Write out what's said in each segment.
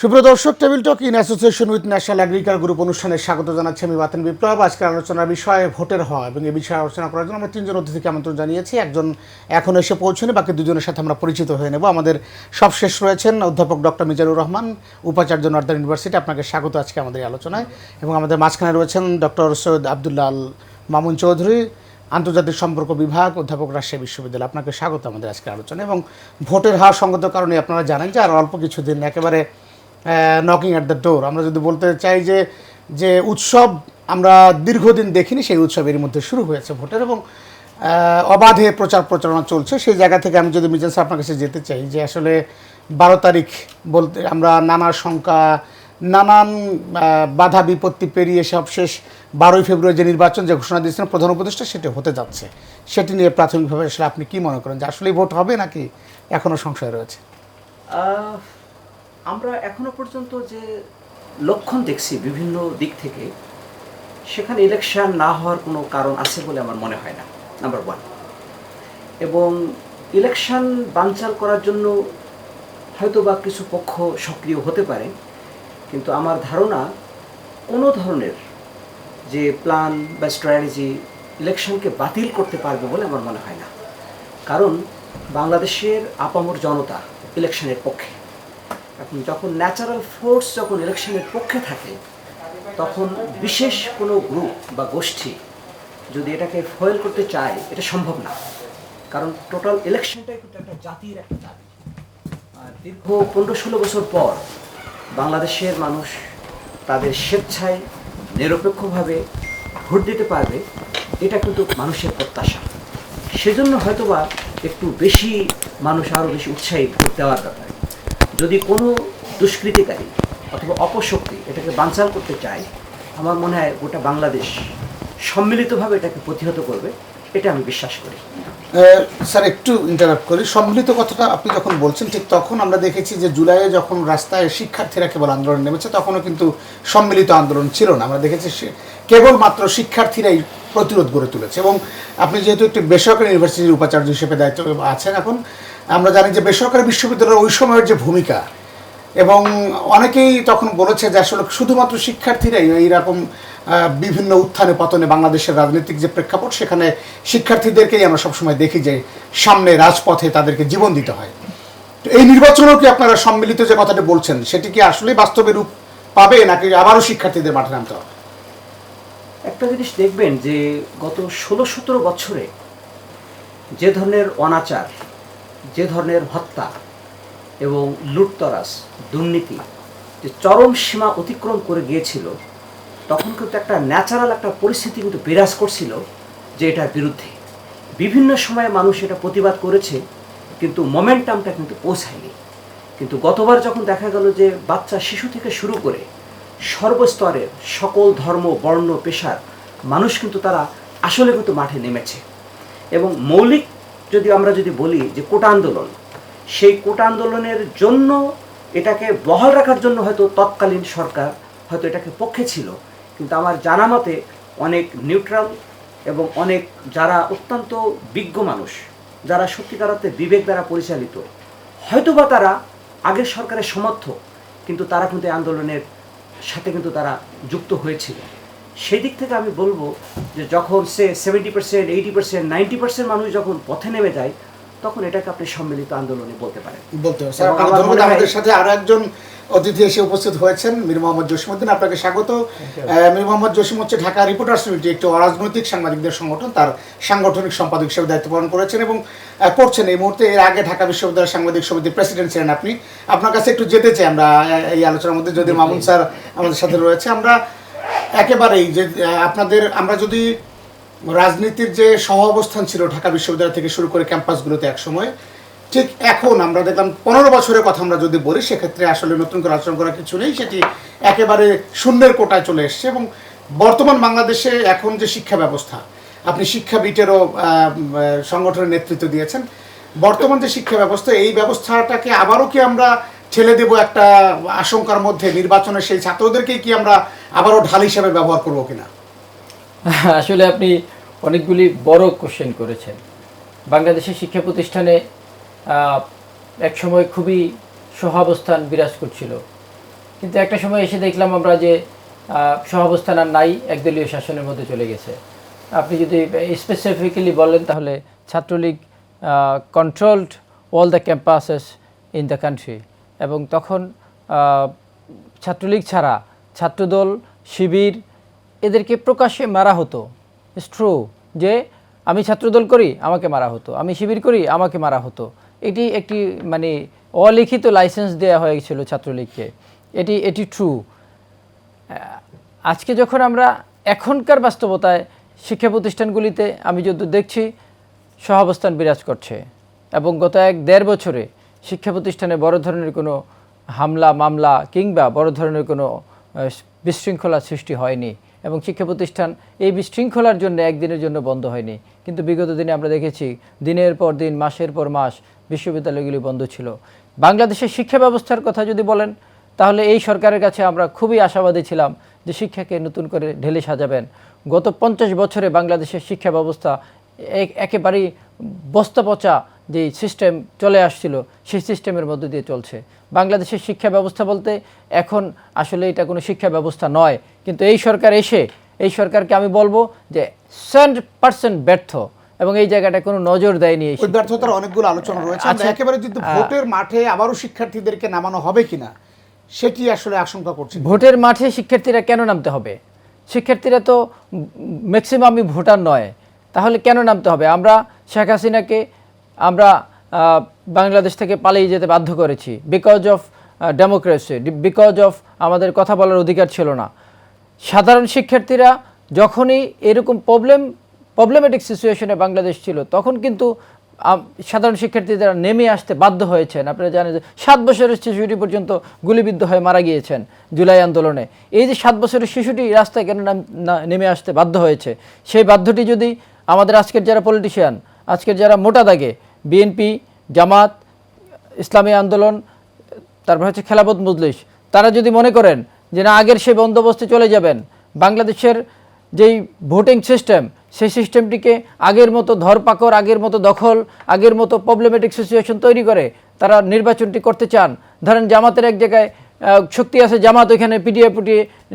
সুপ্রিয় দর্শক, table talk in association with national agriculture group অনুষ্ঠানে স্বাগত জানাচ্ছি আমি বাতেন বিপ্লব। আজকের আলোচনার বিষয়ে ভোটের হওয়া এবং এই বিষয়ে আলোচনা করার জন্য আমরা তিনজন অতিথিকে আমন্ত্রণ জানিয়েছি। একজন এখন এসে পৌঁছনে, বাকি দুজনের সাথে আমরা পরিচিত হয়ে নেব। আমাদের সবশেষ রয়েছেন অধ্যাপক ডক্টর মিজানুর রহমান, উপাচার্য নর্দার্ন ইউনিভার্সিটি। আপনাকে স্বাগত আজকে আমাদের এই আলোচনায়। এবং আমাদের মাঝখানে রয়েছেন ডক্টর সৈয়দ আবদুল্লাহ আল মামুন চৌধুরী, আন্তর্জাতিক সম্পর্ক বিভাগ, অধ্যাপক, রাজশাহী বিশ্ববিদ্যালয়। আপনাকে স্বাগত আমাদের আজকের আলোচনায়। এবং ভোটের হার সঙ্গত কারণে আপনারা জানেন যে আর অল্প কিছুদিন, একেবারে নকিং অ্যাট দ্য ডোর। আমরা যদি বলতে চাই যে উৎসব আমরা দীর্ঘদিন দেখিনি, সেই উৎসব এর মধ্যে শুরু হয়েছে ভোটের, এবং অবাধে প্রচার প্রচারণা চলছে। সেই জায়গা থেকে আমি যদি মিজান স্যার আপনার কাছে যেতে চাই যে আসলে 12 তারিখ বলতে আমরা নানা শঙ্কা, নানান বাধা বিপত্তি পেরিয়ে সবশেষ 12ই ফেব্রুয়ারি যে নির্বাচন, যে ঘোষণা দিয়েছিলেন প্রধান উপদেষ্টা, সেটি হতে যাচ্ছে। সেটি নিয়ে প্রাথমিকভাবে আসলে আপনি কি মনে করেন যে আসলেই ভোট হবে নাকি এখনও সংশয় রয়েছে? আমরা এখনো পর্যন্ত যে লক্ষণ দেখছি বিভিন্ন দিক থেকে, সেখানে ইলেকশন না হওয়ার কোনো কারণ আছে বলে আমার মনে হয় না, নাম্বার 1। এবং ইলেকশন বানচাল করার জন্য হয়তো বা কিছু পক্ষ সক্রিয় হতে পারে, কিন্তু আমার ধারণা কোনো ধরনের যে প্ল্যান বা স্ট্র্যাটেজি ইলেকশনকে বাতিল করতে পারবে বলে আমার মনে হয় না। কারণ বাংলাদেশের আপামর জনতা ইলেকশনের পক্ষে। এখন যখন ন্যাচারাল ফোর্স যখন ইলেকশনের পক্ষে থাকে, তখন বিশেষ কোনো গ্রুপ বা গোষ্ঠী যদি এটাকে ফয়েল করতে চায়, এটা সম্ভব না। কারণ টোটাল ইলেকশনটাই কিন্তু একটা জাতির একটা দাবি। আর দীর্ঘ 15-16 বছর পর বাংলাদেশের মানুষ তাদের স্বেচ্ছায় নিরপেক্ষভাবে ভোট দিতে পারবে, এটা কিন্তু মানুষের প্রত্যাশা। সেজন্য হয়তোবা একটু বেশি মানুষ আরও বেশি উৎসাহী ভোট দেওয়ার ব্যাপারে। যদি কোনো দুষ্কৃতিকারী অথবা অপশক্তি এটাকে বানচাল করতে চায়, আমার মনে হয় গোটা বাংলাদেশ সম্মিলিতভাবে এটাকে প্রতিহত করবে, এটা আমি বিশ্বাস করি। স্যার, একটু ইন্টারাপ্ট করি। সম্মিলিত কথাটা আপনি যখন বলছেন, ঠিক তখন আমরা দেখেছি যে জুলাইয়ে যখন রাস্তায় শিক্ষার্থীরা কেবল আন্দোলন নেমেছে, তখনও কিন্তু সম্মিলিত আন্দোলন ছিল না। আমরা দেখেছি কেবলমাত্র শিক্ষার্থীরাই প্রতিরোধ গড়ে তুলেছে। এবং আপনি যেহেতু একটি বেসরকারি ইউনিভার্সিটির উপাচার্য হিসেবে দায়িত্ব আছেন এখন, আমরা জানি যে বেসরকারি বিশ্ববিদ্যালয়ের ওই সময়ের যে ভূমিকা, এবং অনেকেই তখন বলেছে যে আসলে শুধুমাত্র শিক্ষার্থীরাই এইরকম বিভিন্ন উত্থানে পতনে বাংলাদেশের রাজনৈতিক যে প্রেক্ষাপট, সেখানে শিক্ষার্থীদেরকেই আমরা সবসময় দেখি যে সামনে রাজপথে তাদেরকে জীবন দিতে হয়। তো এই নির্বাচনেও কি আপনারা সম্মিলিত যে কথাটা বলছেন, সেটি কি আসলে বাস্তবে রূপ পাবে, নাকি আবারও শিক্ষার্থীদের মাঠে নামতে হবে? একটা জিনিস দেখবেন যে গত 16-17 বছরে যে ধরনের অনাচার, যে ধরনের হত্যা এবং লুটতরাজ, দুর্নীতি যে চরম সীমা অতিক্রম করে গিয়েছিল, তখন কিন্তু একটা ন্যাচারাল একটা পরিস্থিতি কিন্তু বিরাজ করছিল যে এটার বিরুদ্ধে। বিভিন্ন সময়ে মানুষ এটা প্রতিবাদ করেছে, কিন্তু মোমেন্টামটা কিন্তু পৌঁছায়নি। কিন্তু গতবার যখন দেখা গেল যে বাচ্চা শিশু থেকে শুরু করে সর্বস্তরের সকল ধর্ম, বর্ণ, পেশার মানুষ কিন্তু তারা আসলে কিন্তু মাঠে নেমেছে। এবং মৌলিক আমরা যদি বলি যে কোটা আন্দোলন, সেই কোটা আন্দোলনের জন্য এটাকে বহাল রাখার জন্য হয়তো তৎকালীন সরকার হয়তো এটাকে পক্ষে ছিল, কিন্তু আমার জানা মতে অনেক নিউট্রাল এবং অনেক যারা অত্যন্ত বিজ্ঞ মানুষ, যারা সত্যিকার অর্থে বিবেক দ্বারা পরিচালিত, হয়তোবা তারা আগের সরকারের সমর্থক, কিন্তু তারা কিন্তু এই আন্দোলনের সাথে কিন্তু তারা যুক্ত হয়েছিল। সেই দিক থেকে আমি বলবো যে যখন 70%, 80%, 90% মানুষ যখন পথে নেমে যায়, তখন এটাকে আপনি সম্মিলিত আন্দোলনে বলতে পারেন। আমাদের সাথে আরো একজন অতিথি এসে উপস্থিত হয়েছেন, মীর মোহাম্মদ জসিমউদ্দিন। আপনাকে স্বাগত। মীর মোহাম্মদ জসিম হচ্ছে ঢাকা রিপোর্টার্স ইউনিটি, একটি অরাজনৈতিক সাংবাদিকদের সংগঠন। তার সাংগঠনিক সম্পাদক হিসেবে দায়িত্ব পালন করেছেন এবং করছেন এই মুহূর্তে। এর আগে ঢাকা বিশ্ববিদ্যালয় সাংবাদিক সমিতির প্রেসিডেন্ট ছিলেন আপনি। আপনার কাছে একটু যেতে চাই আমরা এই আলোচনার মধ্যে, যদি মামুন স্যার আমাদের সাথে রয়েছে। আমরা একেবারেই যে আমরা যদি রাজনীতির যে সহ অবস্থান ছিল ঢাকা বিশ্ববিদ্যালয় থেকে শুরু করে ক্যাম্পাসগুলোতে একসময়, ঠিক এখন আমরা দেখলাম 15 বছরের কথা আমরা যদি বলি, সেক্ষেত্রে আসলে নতুন করে আলোচনা করার কিছু নেই। সেটি একেবারে শূন্যের কোটায় চলে এসছে। এবং বর্তমান বাংলাদেশে এখন যে শিক্ষা ব্যবস্থা, আপনি শিক্ষাবিটেরও সংগঠনের নেতৃত্ব দিয়েছেন, বর্তমান যে শিক্ষা ব্যবস্থা, এই ব্যবস্থাটাকে আবারও কি আমরা ঠেলে দেব একটা আশঙ্কার মধ্যে? নির্বাচনের সেই ছাত্রদেরকেই কি আমরা আবারও ঢাল হিসেবে ব্যবহার করবো কিনা? আসলে আপনি অনেকগুলি বড় কোশ্চেন করেছেন। বাংলাদেশের শিক্ষা প্রতিষ্ঠানে একসময় খুবই সহাবস্থান বিরাজ করছিল। কিন্তু একটা সময় এসে দেখলাম আমরা যে সহাবস্থান আর নাই, একদলীয় শাসনের মধ্যে চলে গেছে। আপনি যদি স্পেসিফিক্যালি বলেন তাহলে Chhatra League controlled all the campuses in the country, এবং তখন ছাত্রলীগ ছাড়া ছাত্রদল, শিবির এদেরকে প্রকাশ্যে মারা হতো। ইটস ট্রু যে আমি ছাত্রদল করি আমাকে মারা হতো, আমি শিবির করি আমাকে মারা হতো। এটি একটি মানে অলিখিত লাইসেন্স দেওয়া হয়েছিল ছাত্রলীগকে, এটি ট্রু। আজকে যখন আমরা এখনকার বাস্তবতায় শিক্ষা প্রতিষ্ঠানগুলিতে আমি যত দেখছি সহাবস্থান বিরাজ করছে, এবং গত 1-1.5 বছরে শিক্ষা প্রতিষ্ঠানে বড় ধরনের কোনো হামলা মামলা কিংবা বড় ধরনের কোনো বিশৃঙ্খলা সৃষ্টি হয়নি, এবং শিক্ষা প্রতিষ্ঠান এই বিশৃঙ্খলার জন্য একদিনের জন্য বন্ধ হয়নি। কিন্তু বিগত দিনে আমরা দেখেছি দিনের পর দিন, মাসের পর মাস বিশ্ববিদ্যালয়গুলি বন্ধ ছিল। বাংলাদেশের শিক্ষা ব্যবস্থার কথা যদি বলেন তাহলে এই সরকারের কাছে আমরা খুবই আশাবাদী ছিলাম যে শিক্ষাকে নতুন করে ঢেলে সাজাবেন। গত 50 বছরে বাংলাদেশের শিক্ষা ব্যবস্থা একেবারেই বস্তা পচা যে সিস্টেম চলে আসছিল সেই সিস্টেমের মধ্যে দিয়ে চলছে। বাংলাদেশের শিক্ষা ব্যবস্থা বলতে এখন আসলে এটা কোনো শিক্ষা ব্যবস্থা নয়, কিন্তু এই সরকার এসে এই সরকারকে আমি বলবো যে 100% ব্যর্থ, এবং এই জায়গাটা কোনো নজর দেয়নি। ওই ব্যর্থতার অনেকগুলো আলোচনা রয়েছে। আমরা একেবারে যদি ভোটের মাঠে আবারও শিক্ষার্থীদেরকে নামানো হবে কিনা সেটি আসলে আশঙ্কা করছি। ভোটের মাঠে শিক্ষার্থীরা কেন নামতে হবে? শিক্ষার্থীরা তো ম্যাক্সিমামই ভোটার নয়, তাহলে কেন নামতে হবে? আমরা শেখ হাসিনাকে আমরা বাংলাদেশ থেকে পালিয়ে যেতে বাধ্য করেছি because of democracy, because of আমাদের কথা বলার অধিকার ছিল না। সাধারণ শিক্ষার্থীরা যখনই এরকম প্রবলেমেটিক সিচুয়েশনে বাংলাদেশ ছিল তখন কিন্তু সাধারণ শিক্ষার্থীরা নেমে আসতে বাধ্য হয়েছেন। আপনারা জানেন যে 7 বছরের শিশুটি পর্যন্ত গুলিবিদ্ধ হয়ে মারা গিয়েছেন জুলাই আন্দোলনে। এই যে 7 বছরের শিশুটি রাস্তায় কেন নেমে আসতে বাধ্য হয়েছে, সেই বাধ্যটি যদি আমাদের আজকের যারা পলিটিশিয়ান, আজকের যারা মোটা দাগে বিএনপি, জামাত, ইসলামী আন্দোলন, তারপর হচ্ছে খেলাফত মজলিস, তারা যদি মনে করেন যে না আগের সেই বন্দোবস্তে চলে যাবেন, বাংলাদেশের যেই ভোটিং সিস্টেম সেই সিস্টেমটিকে আগের মতো ধরপাকড়, আগের মতো দখল, আগের মতো প্রবলেমেটিক সিচুয়েশন তৈরি করে তারা নির্বাচনটি করতে চান। ধরেন জামাতের এক জায়গায় শক্তি আছে, জামাত ওইখানে পিটিয়ে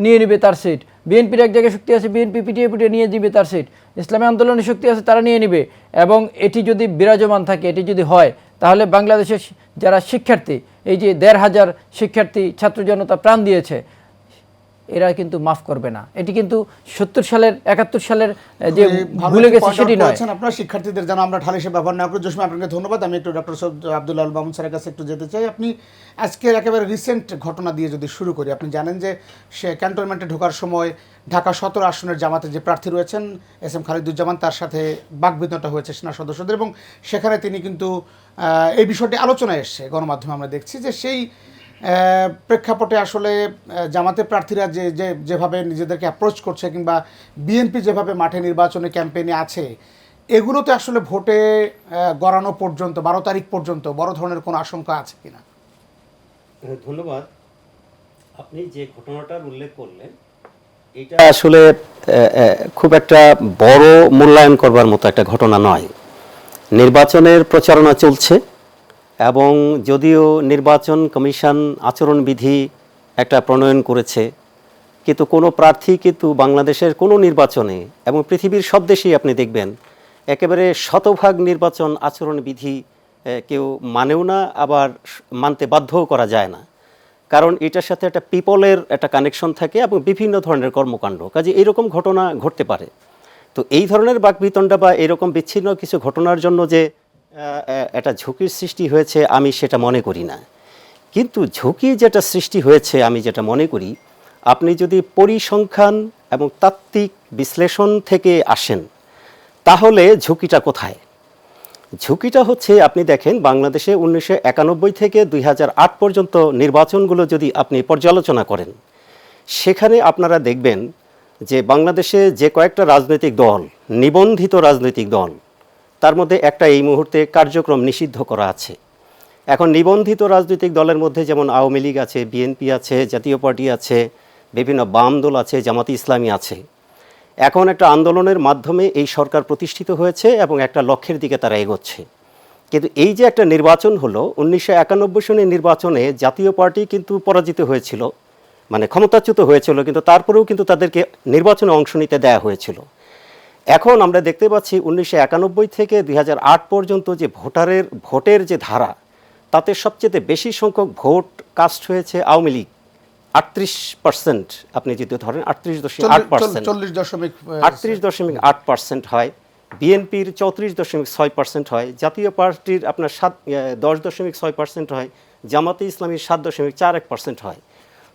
নিয়ে নেবে তার সিট, বিএনপির এক জায়গায় শক্তি আছে, বিএনপি পিটিয়ে নিয়ে দিবে তার সিট, ইসলামী আন্দোলনের শক্তি আছে, তারা নিয়ে নেবে। এবং এটি যদি বিরাজমান থাকে, এটি যদি হয়, তাহলে বাংলাদেশের যারা শিক্ষার্থী, এই যে 1,500 শিক্ষার্থী ছাত্র জনতা প্রাণ দিয়েছে, এরা কিন্তু মাফ করবে না। এটি কিন্তু 70 সালের 71 সালের যে ভুলে গেছে সেটি নয়। আপনার শিক্ষার্থীদের যেন আমরা ঢাল হিসেবে ব্যবহার না করি। জসিম, আপনাকে ধন্যবাদ। আমি একটু ডক্টর আব্দুল আল মামুন স্যারের কাছে একটু যেতে চাই। আপনি আজকের একেবারে রিসেন্ট ঘটনা দিয়ে যদি শুরু করি, আপনি জানেন যে সে ক্যান্টনমেন্টে ঢোকার সময় ঢাকা 17 আসনের জামাতের যে প্রার্থী রয়েছেন SM খালিদুজ্জামান, তার সাথে বাকবিতণ্ডা হয়েছে সেনা সদস্যদের, এবং সেখানে তিনি কিন্তু এই বিষয়টি আলোচনায় এসছে গণমাধ্যমে আমরা দেখছি যে সেই প্রেক্ষাপটে আসলে জামাতের প্রার্থীরা যেভাবে নিজেদেরকে অ্যাপ্রোচ করছে কিংবা বিএনপি যেভাবে মাঠে নির্বাচনে ক্যাম্পেইনে আছে, এগুলোতে আসলে ভোটে গড়ানো পর্যন্ত 12 তারিখ পর্যন্ত বড় ধরনের কোনো আশঙ্কা আছে কিনা? ধন্যবাদ। আপনি যে ঘটনাটার উল্লেখ করলেন এটা আসলে খুব একটা বড় মূল্যায়ন করবার মতো একটা ঘটনা নয়। নির্বাচনের প্রচারণা চলছে, এবং যদিও নির্বাচন কমিশন আচরণবিধি একটা প্রণয়ন করেছে, কিন্তু কোনো প্রার্থী কিন্তু বাংলাদেশের কোনো নির্বাচনে এবং পৃথিবীর সব দেশেই আপনি দেখবেন একেবারে শতভাগ নির্বাচন আচরণবিধি কেউ মানেও না, আবার মানতে বাধ্যও করা যায় না, কারণ এটার সাথে একটা পিপলের একটা কানেকশন থাকে এবং বিভিন্ন ধরনের কর্মকাণ্ড, কাজে এইরকম ঘটনা ঘটতে পারে। তো এই ধরনের বাকবিতণ্ডা বা এরকম বিচ্ছিন্ন কিছু ঘটনার জন্য যে একটা ঝুঁকির সৃষ্টি হয়েছে আমি সেটা মনে করি না। কিন্তু ঝুঁকি যেটা সৃষ্টি হয়েছে আমি যেটা মনে করি, আপনি যদি পরিসংখ্যান এবং তাত্ত্বিক বিশ্লেষণ থেকে আসেন তাহলে ঝুঁকিটা কোথায়? ঝুঁকিটা হচ্ছে, আপনি দেখেন বাংলাদেশে 1991 থেকে 2008 পর্যন্ত নির্বাচনগুলো যদি আপনি পর্যালোচনা করেন, সেখানে আপনারা দেখবেন যে বাংলাদেশে যে কয়েকটা রাজনৈতিক দল, নিবন্ধিত রাজনৈতিক দল, তার মধ্যে একটা এই মুহূর্তে কার্যক্রম নিষিদ্ধ করা আছে। এখন নিবন্ধিত রাজনৈতিক দলের মধ্যে যেমন আওয়ামী লীগ আছে, বিএনপি আছে, জাতীয় পার্টি আছে, বিভিন্ন বাম দল আছে, জামাতি ইসলামী আছে। এখন একটা আন্দোলনের মাধ্যমে এই সরকার প্রতিষ্ঠিত হয়েছে এবং একটা লক্ষ্যের দিকে তারা এগোচ্ছে। কিন্তু এই যে একটা নির্বাচন হলো, 1991 সনের নির্বাচনে জাতীয় পার্টি কিন্তু পরাজিত হয়েছিল, মানে ক্ষমতাচ্যুত হয়েছিল, কিন্তু তারপরেও কিন্তু তাদেরকে নির্বাচনে অংশ নিতে দেয়া হয়েছিল। এখন আমরা দেখতে পাচ্ছি 1991 থেকে 2008 পর্যন্ত যে ভোটের যে ধারা, তাতে সবচেয়ে বেশি সংখ্যক ভোট কাস্ট হয়েছে আওয়ামী লীগ 38%, আপনি যদি ধরেন 38.8%, 38.8% হয়, বিএনপির 34.6% হয়, জাতীয় পার্টির আপনার 10.6% হয়, জামাতে ইসলামীর 7.41% হয়।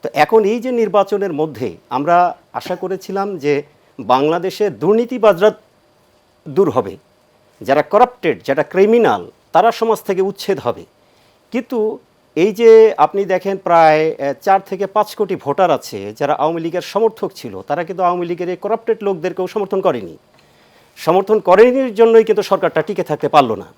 তো এখন এই যে নির্বাচনের মধ্যে আমরা আশা করেছিলাম যে বাংলাদেশে দুর্নীতিবাজরা দূর হবে, যারা করাপ্টেড, যারা ক্রিমিনাল, তারা সমাজ থেকে উচ্ছেদ হবে। কিন্তু এই যে আপনি দেখেন প্রায় 4 থেকে 5 কোটি ভোটার আছে যারা আওয়ামী লীগের সমর্থক ছিল, তারা কিন্তু আওয়ামী লীগের এই করাপ্টেড লোকদেরকেও সমর্থন করেনি জন্যই কিন্তু সরকারটা টিকে থাকতে পারলো না।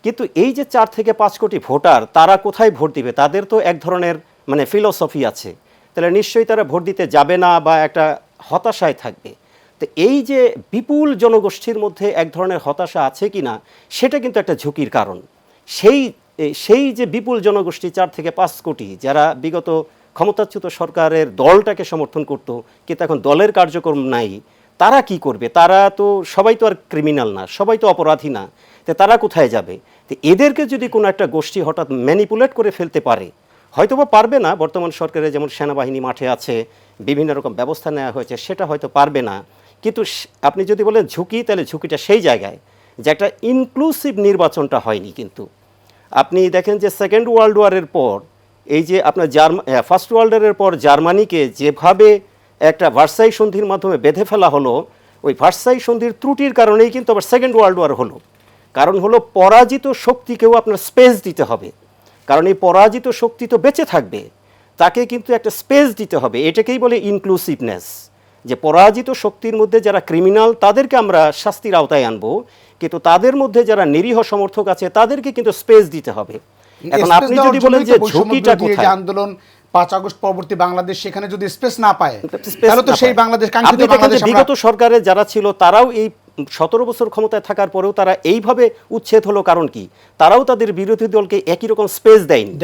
কিন্তু এই যে 4 থেকে 5 কোটি ভোটার, তারা কোথায় ভোট দিবে? তাদের তো এক ধরনের মানে ফিলোসফি আছে, তাহলে নিশ্চয়ই তারা ভোট দিতে যাবে না বা একটা হতাশায় থাকবে। তো এই যে বিপুল জনগোষ্ঠীর মধ্যে এক ধরনের হতাশা আছে কিনা, সেটা কিন্তু একটা ঝুঁকির কারণ। সেই যে বিপুল জনগোষ্ঠী 4 থেকে 5 কোটি, যারা বিগত ক্ষমতাচ্যুত সরকারের দলটাকে সমর্থন করত, কিন্তু এখন দলের কার্যক্রম নাই, তারা কি করবে? তারা তো সবাই তো আর ক্রিমিনাল না, সবাই তো অপরাধী না, তো তারা কোথায় যাবে? তো এদেরকে যদি কোনো একটা গোষ্ঠী হঠাৎ ম্যানিপুলেট করে ফেলতে পারে, হয়তোবা পারবে না, বর্তমান সরকারে যেমন সেনাবাহিনী মাঠে আছে, বিভিন্ন রকম ব্যবস্থা নেওয়া হয়েছে, সেটা হয়তো পারবে না। কিন্তু আপনি যদি বলেন ঝুঁকি, তাহলে ঝুঁকিটা সেই জায়গায় যে একটা ইনক্লুসিভ নির্বাচনটা হয়নি। কিন্তু আপনি দেখেন যে সেকেন্ড ওয়ার্ল্ড ওয়ারের পর এই যে আপনার ফার্স্ট ওয়ার্ল্ড ওয়ারের পর জার্মানিকে যেভাবে একটা ভার্সাই সন্ধির মাধ্যমে বেঁধে ফেলা হলো, ওই ভার্সাই সন্ধির ত্রুটির কারণেই কিন্তু আবার সেকেন্ড ওয়ার্ল্ড ওয়ার হলো। কারণ হলো পরাজিত শক্তিকেও আপনার স্পেস দিতে হবে, কারণ এই পরাজিত শক্তি তো বেঁচে থাকবে, তাকে কিন্তু একটা স্পেস দিতে হবে। এটাকেই বলে ইনক্লুসিভনেস, যে পরাজিত শক্তির মধ্যে যারা ক্রিমিনাল তাদেরকে আমরা শাস্তির আওতায় আনবো, কিন্তু তাদের মধ্যে যারা নিরীহ সমর্থক আছে তাদেরকে কিন্তু স্পেস দিতে হবে। এখন আপনি যদি বলেন যে ঝুঁকিটা কোথায়, আন্দোলন 5 আগস্ট পরবর্তী বাংলাদেশ সেখানে যদি স্পেস না পায়, তাহলে তো সেই বাংলাদেশ কাঙ্ক্ষিত বাংলাদেশ। বিগত সরকারে যারা ছিল তারাও এই 17 বছর ক্ষমতায় থাকার পরেও তারা এইভাবে উচ্ছেদ হলো, কারণ কি? তারাও তাদের বিরোধী দলকে একই রকম স্পেস দেয়নি।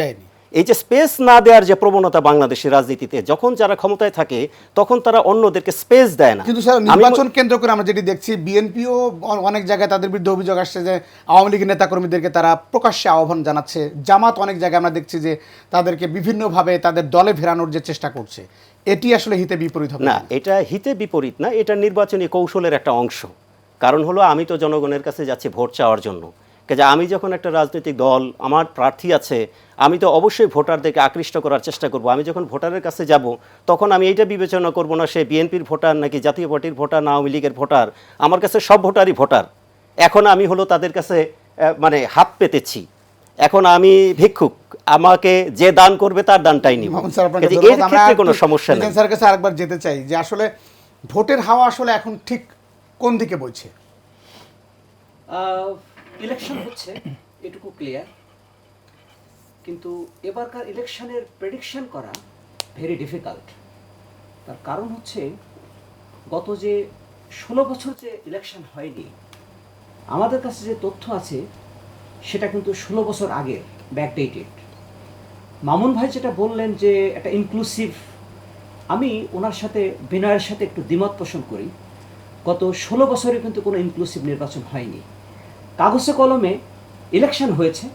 এই যে স্পেস না দেওয়ার যে প্রবণতা বাংলাদেশের রাজনীতিতে, যখন যারা ক্ষমতায় থাকে তখন তারা অন্যদেরকে স্পেস দেয় না। কিন্তু স্যার, নির্বাচন কেন্দ্র করে আমরা যেটি দেখছি, বিএনপিও অনেক জায়গায় তাদের বিরুদ্ধে অভিযোগ আসছে যে আওয়ামী লীগের নেতাকর্মীদেরকে তারা প্রকাশ্যে আহ্বান জানাচ্ছে। জামাত অনেক জায়গায় আমরা দেখছি যে তাদেরকে বিভিন্নভাবে তাদের দলে ফেরানোর যে চেষ্টা করছে। এটি আসলে হিতে বিপরীত হবে না? এটা হিতে বিপরীত না, এটা নির্বাচনী কৌশলের একটা অংশ। কারণ হলো আমি তো জনগণের কাছে যাচ্ছি ভোট চাওয়ার জন্য, কাজে আমি যখন একটা রাজনৈতিক দল, আমার প্রার্থী আছে, আমি তো অবশ্যই ভোটারদেরকে আকৃষ্ট করার চেষ্টা করব। আমি যখন ভোটারের কাছে যাব তখন আমি এইটা বিবেচনা করব না সে বিএনপির ভোটার নাকি জাতীয় পার্টির ভোটার না আওয়ামী লীগের ভোটার। আমার কাছে সব ভোটারই ভোটার। এখন আমি হলো তাদের কাছে মানে হাত পেতেছি, এখন আমি ভিক্ষুক, আমাকে যে দান করবে তার দানটাই নিব। এর ক্ষেত্রে কোনো সমস্যা নেই। স্যারের কাছে আরেকবার যেতে চাই যে আসলে ভোটের হাওয়া আসলে এখন ঠিক কোন দিকে বইছে? ইলেকশন হচ্ছে, এটুকু ক্লিয়ার, কিন্তু এবারকার ইলেকশনের প্রেডিকশন করা ভেরি ডিফিকাল্ট। তার কারণ হচ্ছে গত যে 16 বছর যে ইলেকশন হয়নি, আমাদের কাছে যে তথ্য আছে সেটা কিন্তু 16 বছর আগের, ব্যাকডেটেড। মামুন ভাই যেটা বললেন যে একটা ইনক্লুসিভ, আমি ওনার সাথে বিনয়ের সাথে একটু দ্বিমত পোষণ করি। গত 16 বছরে কিন্তু কোনো ইনক্লুসিভ নির্বাচন হয়নি। কাগজে কলমে ইলেকশন হয়েছে,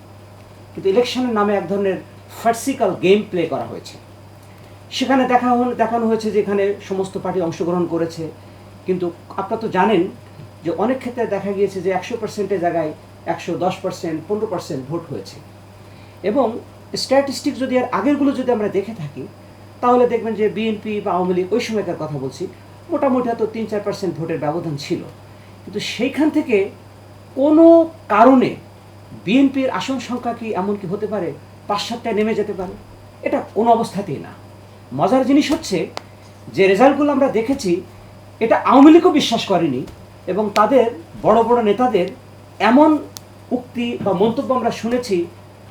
কিন্তু ইলেকশনের নামে এক ধরনের ফার্সিক্যাল গেম প্লে করা হয়েছে। সেখানে দেখানো হয়েছে যে এখানে সমস্ত পার্টি অংশগ্রহণ করেছে, কিন্তু আপনারা তো জানেন যে অনেক ক্ষেত্রে দেখা গিয়েছে যে 100%-এর জায়গায় 110%, 15% ভোট হয়েছে। এবং স্ট্যাটিস্টিক যদি আর আগেরগুলো যদি আমরা দেখে থাকি, তাহলে দেখবেন যে বিএনপি বা আওয়ামী লীগ, ওই সময়কার কথা বলছি, মোটামুটি হয়তো 3-4% ভোটের ব্যবধান ছিল। কিন্তু সেইখান থেকে কোনো কারণে বিএনপির আসন সংখ্যা কি এমন কি হতে পারে 5-7টায় নেমে যেতে পারে? এটা কোনো অবস্থাতেই না। মজার জিনিস হচ্ছে যে রেজাল্টগুলো আমরা দেখেছি, এটা আওয়ামী লীগও বিশ্বাস করেনি, এবং তাদের বড় বড় নেতাদের এমন উক্তি বা মন্তব্য আমরা শুনেছি,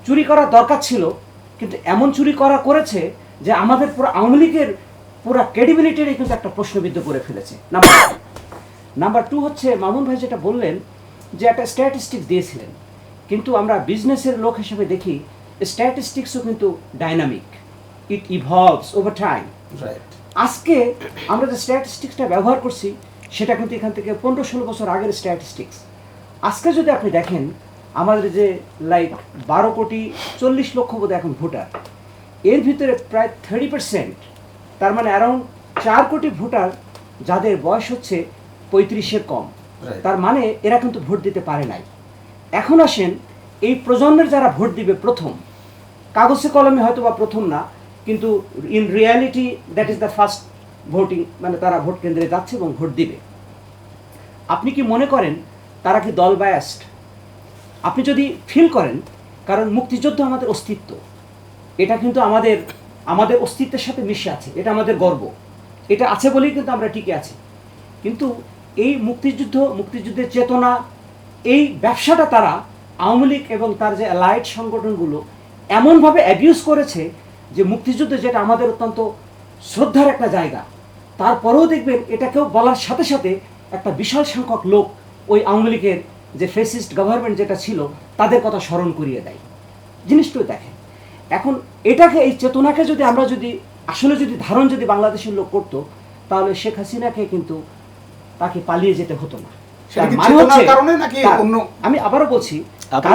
চুরি করার দরকার ছিল, কিন্তু এমন চুরি করেছে যে আমাদের পুরো আওয়ামী লীগের পুরো ক্রেডিবিলিটিরই কিন্তু একটা প্রশ্নবিদ্ধ করে ফেলেছে। নাম্বার 2 হচ্ছে মামুন ভাই যেটা বললেন যে একটা স্ট্যাটিস্টিক্স দিয়েছিলেন, কিন্তু আমরা বিজনেসের লোক হিসেবে দেখি স্ট্যাটিস্টিক্সও কিন্তু ডাইনামিক, ইট ইভলভস ওভার টাইম। রাইট। আজকে আমরা যে স্ট্যাটিস্টিক্সটা ব্যবহার করছি সেটা কিন্তু এখান থেকে 15-16 বছর আগের স্ট্যাটিস্টিক্স। আজকে যদি আপনি দেখেন আমাদের যে 12,40,00,000 বোধ এখন ভোটার, এর ভিতরে প্রায় 30%, তার মানে অ্যারাউন্ড 4 কোটি ভোটার যাদের বয়স হচ্ছে 35-এর কম। তার মানে এরা কিন্তু ভোট দিতে পারে নাই। এখন আসেন এই প্রজন্মের যারা ভোট দিবে প্রথম, কাগজে কলমে হয়তো বা প্রথম না, কিন্তু in reality that is the first voting, মানে তারা ভোট কেন্দ্রে যাচ্ছে এবং ভোট দিবে। আপনি কি মনে করেন তারা কি দল বায়াসড? আপনি যদি ফিল করেন, কারণ মুক্তিযুদ্ধ আমাদের অস্তিত্ব, এটা কিন্তু আমাদের অস্তিত্বের সাথে মিশে আছে, এটা আমাদের গর্ব, এটা আছে বলেই কিন্তু আমরা টিকে আছি। কিন্তু এই মুক্তিযুদ্ধের চেতনা, এই ব্যবসাটা তারা আওয়ামী লীগ এবং তার যে অ্যালাইড সংগঠনগুলো এমনভাবে অ্যাবিউজ করেছে যে মুক্তিযুদ্ধ যেটা আমাদের অত্যন্ত শ্রদ্ধার একটা জায়গা, তারপরেও দেখবেন এটাকেও বলার সাথে সাথে একটা বিশাল সংখ্যক লোক ওই আওয়ামী লীগের যে ফেসিস্ট গভর্নমেন্ট যেটা ছিল তাদের কথা স্মরণ করিয়ে দেয়। জিনিসটাই দেখেন, এখন এটাকে, এই চেতনাকে যদি আমরা আসলে ধারণ বাংলাদেশের লোক করতো, তাহলে শেখ হাসিনাকে কিন্তু তাকে পালিয়ে যেতে হতো না। সেটা কি মানে চেতনার হচ্ছে কারণে নাকি অন্য? আমি আবারও বলছি, আপনি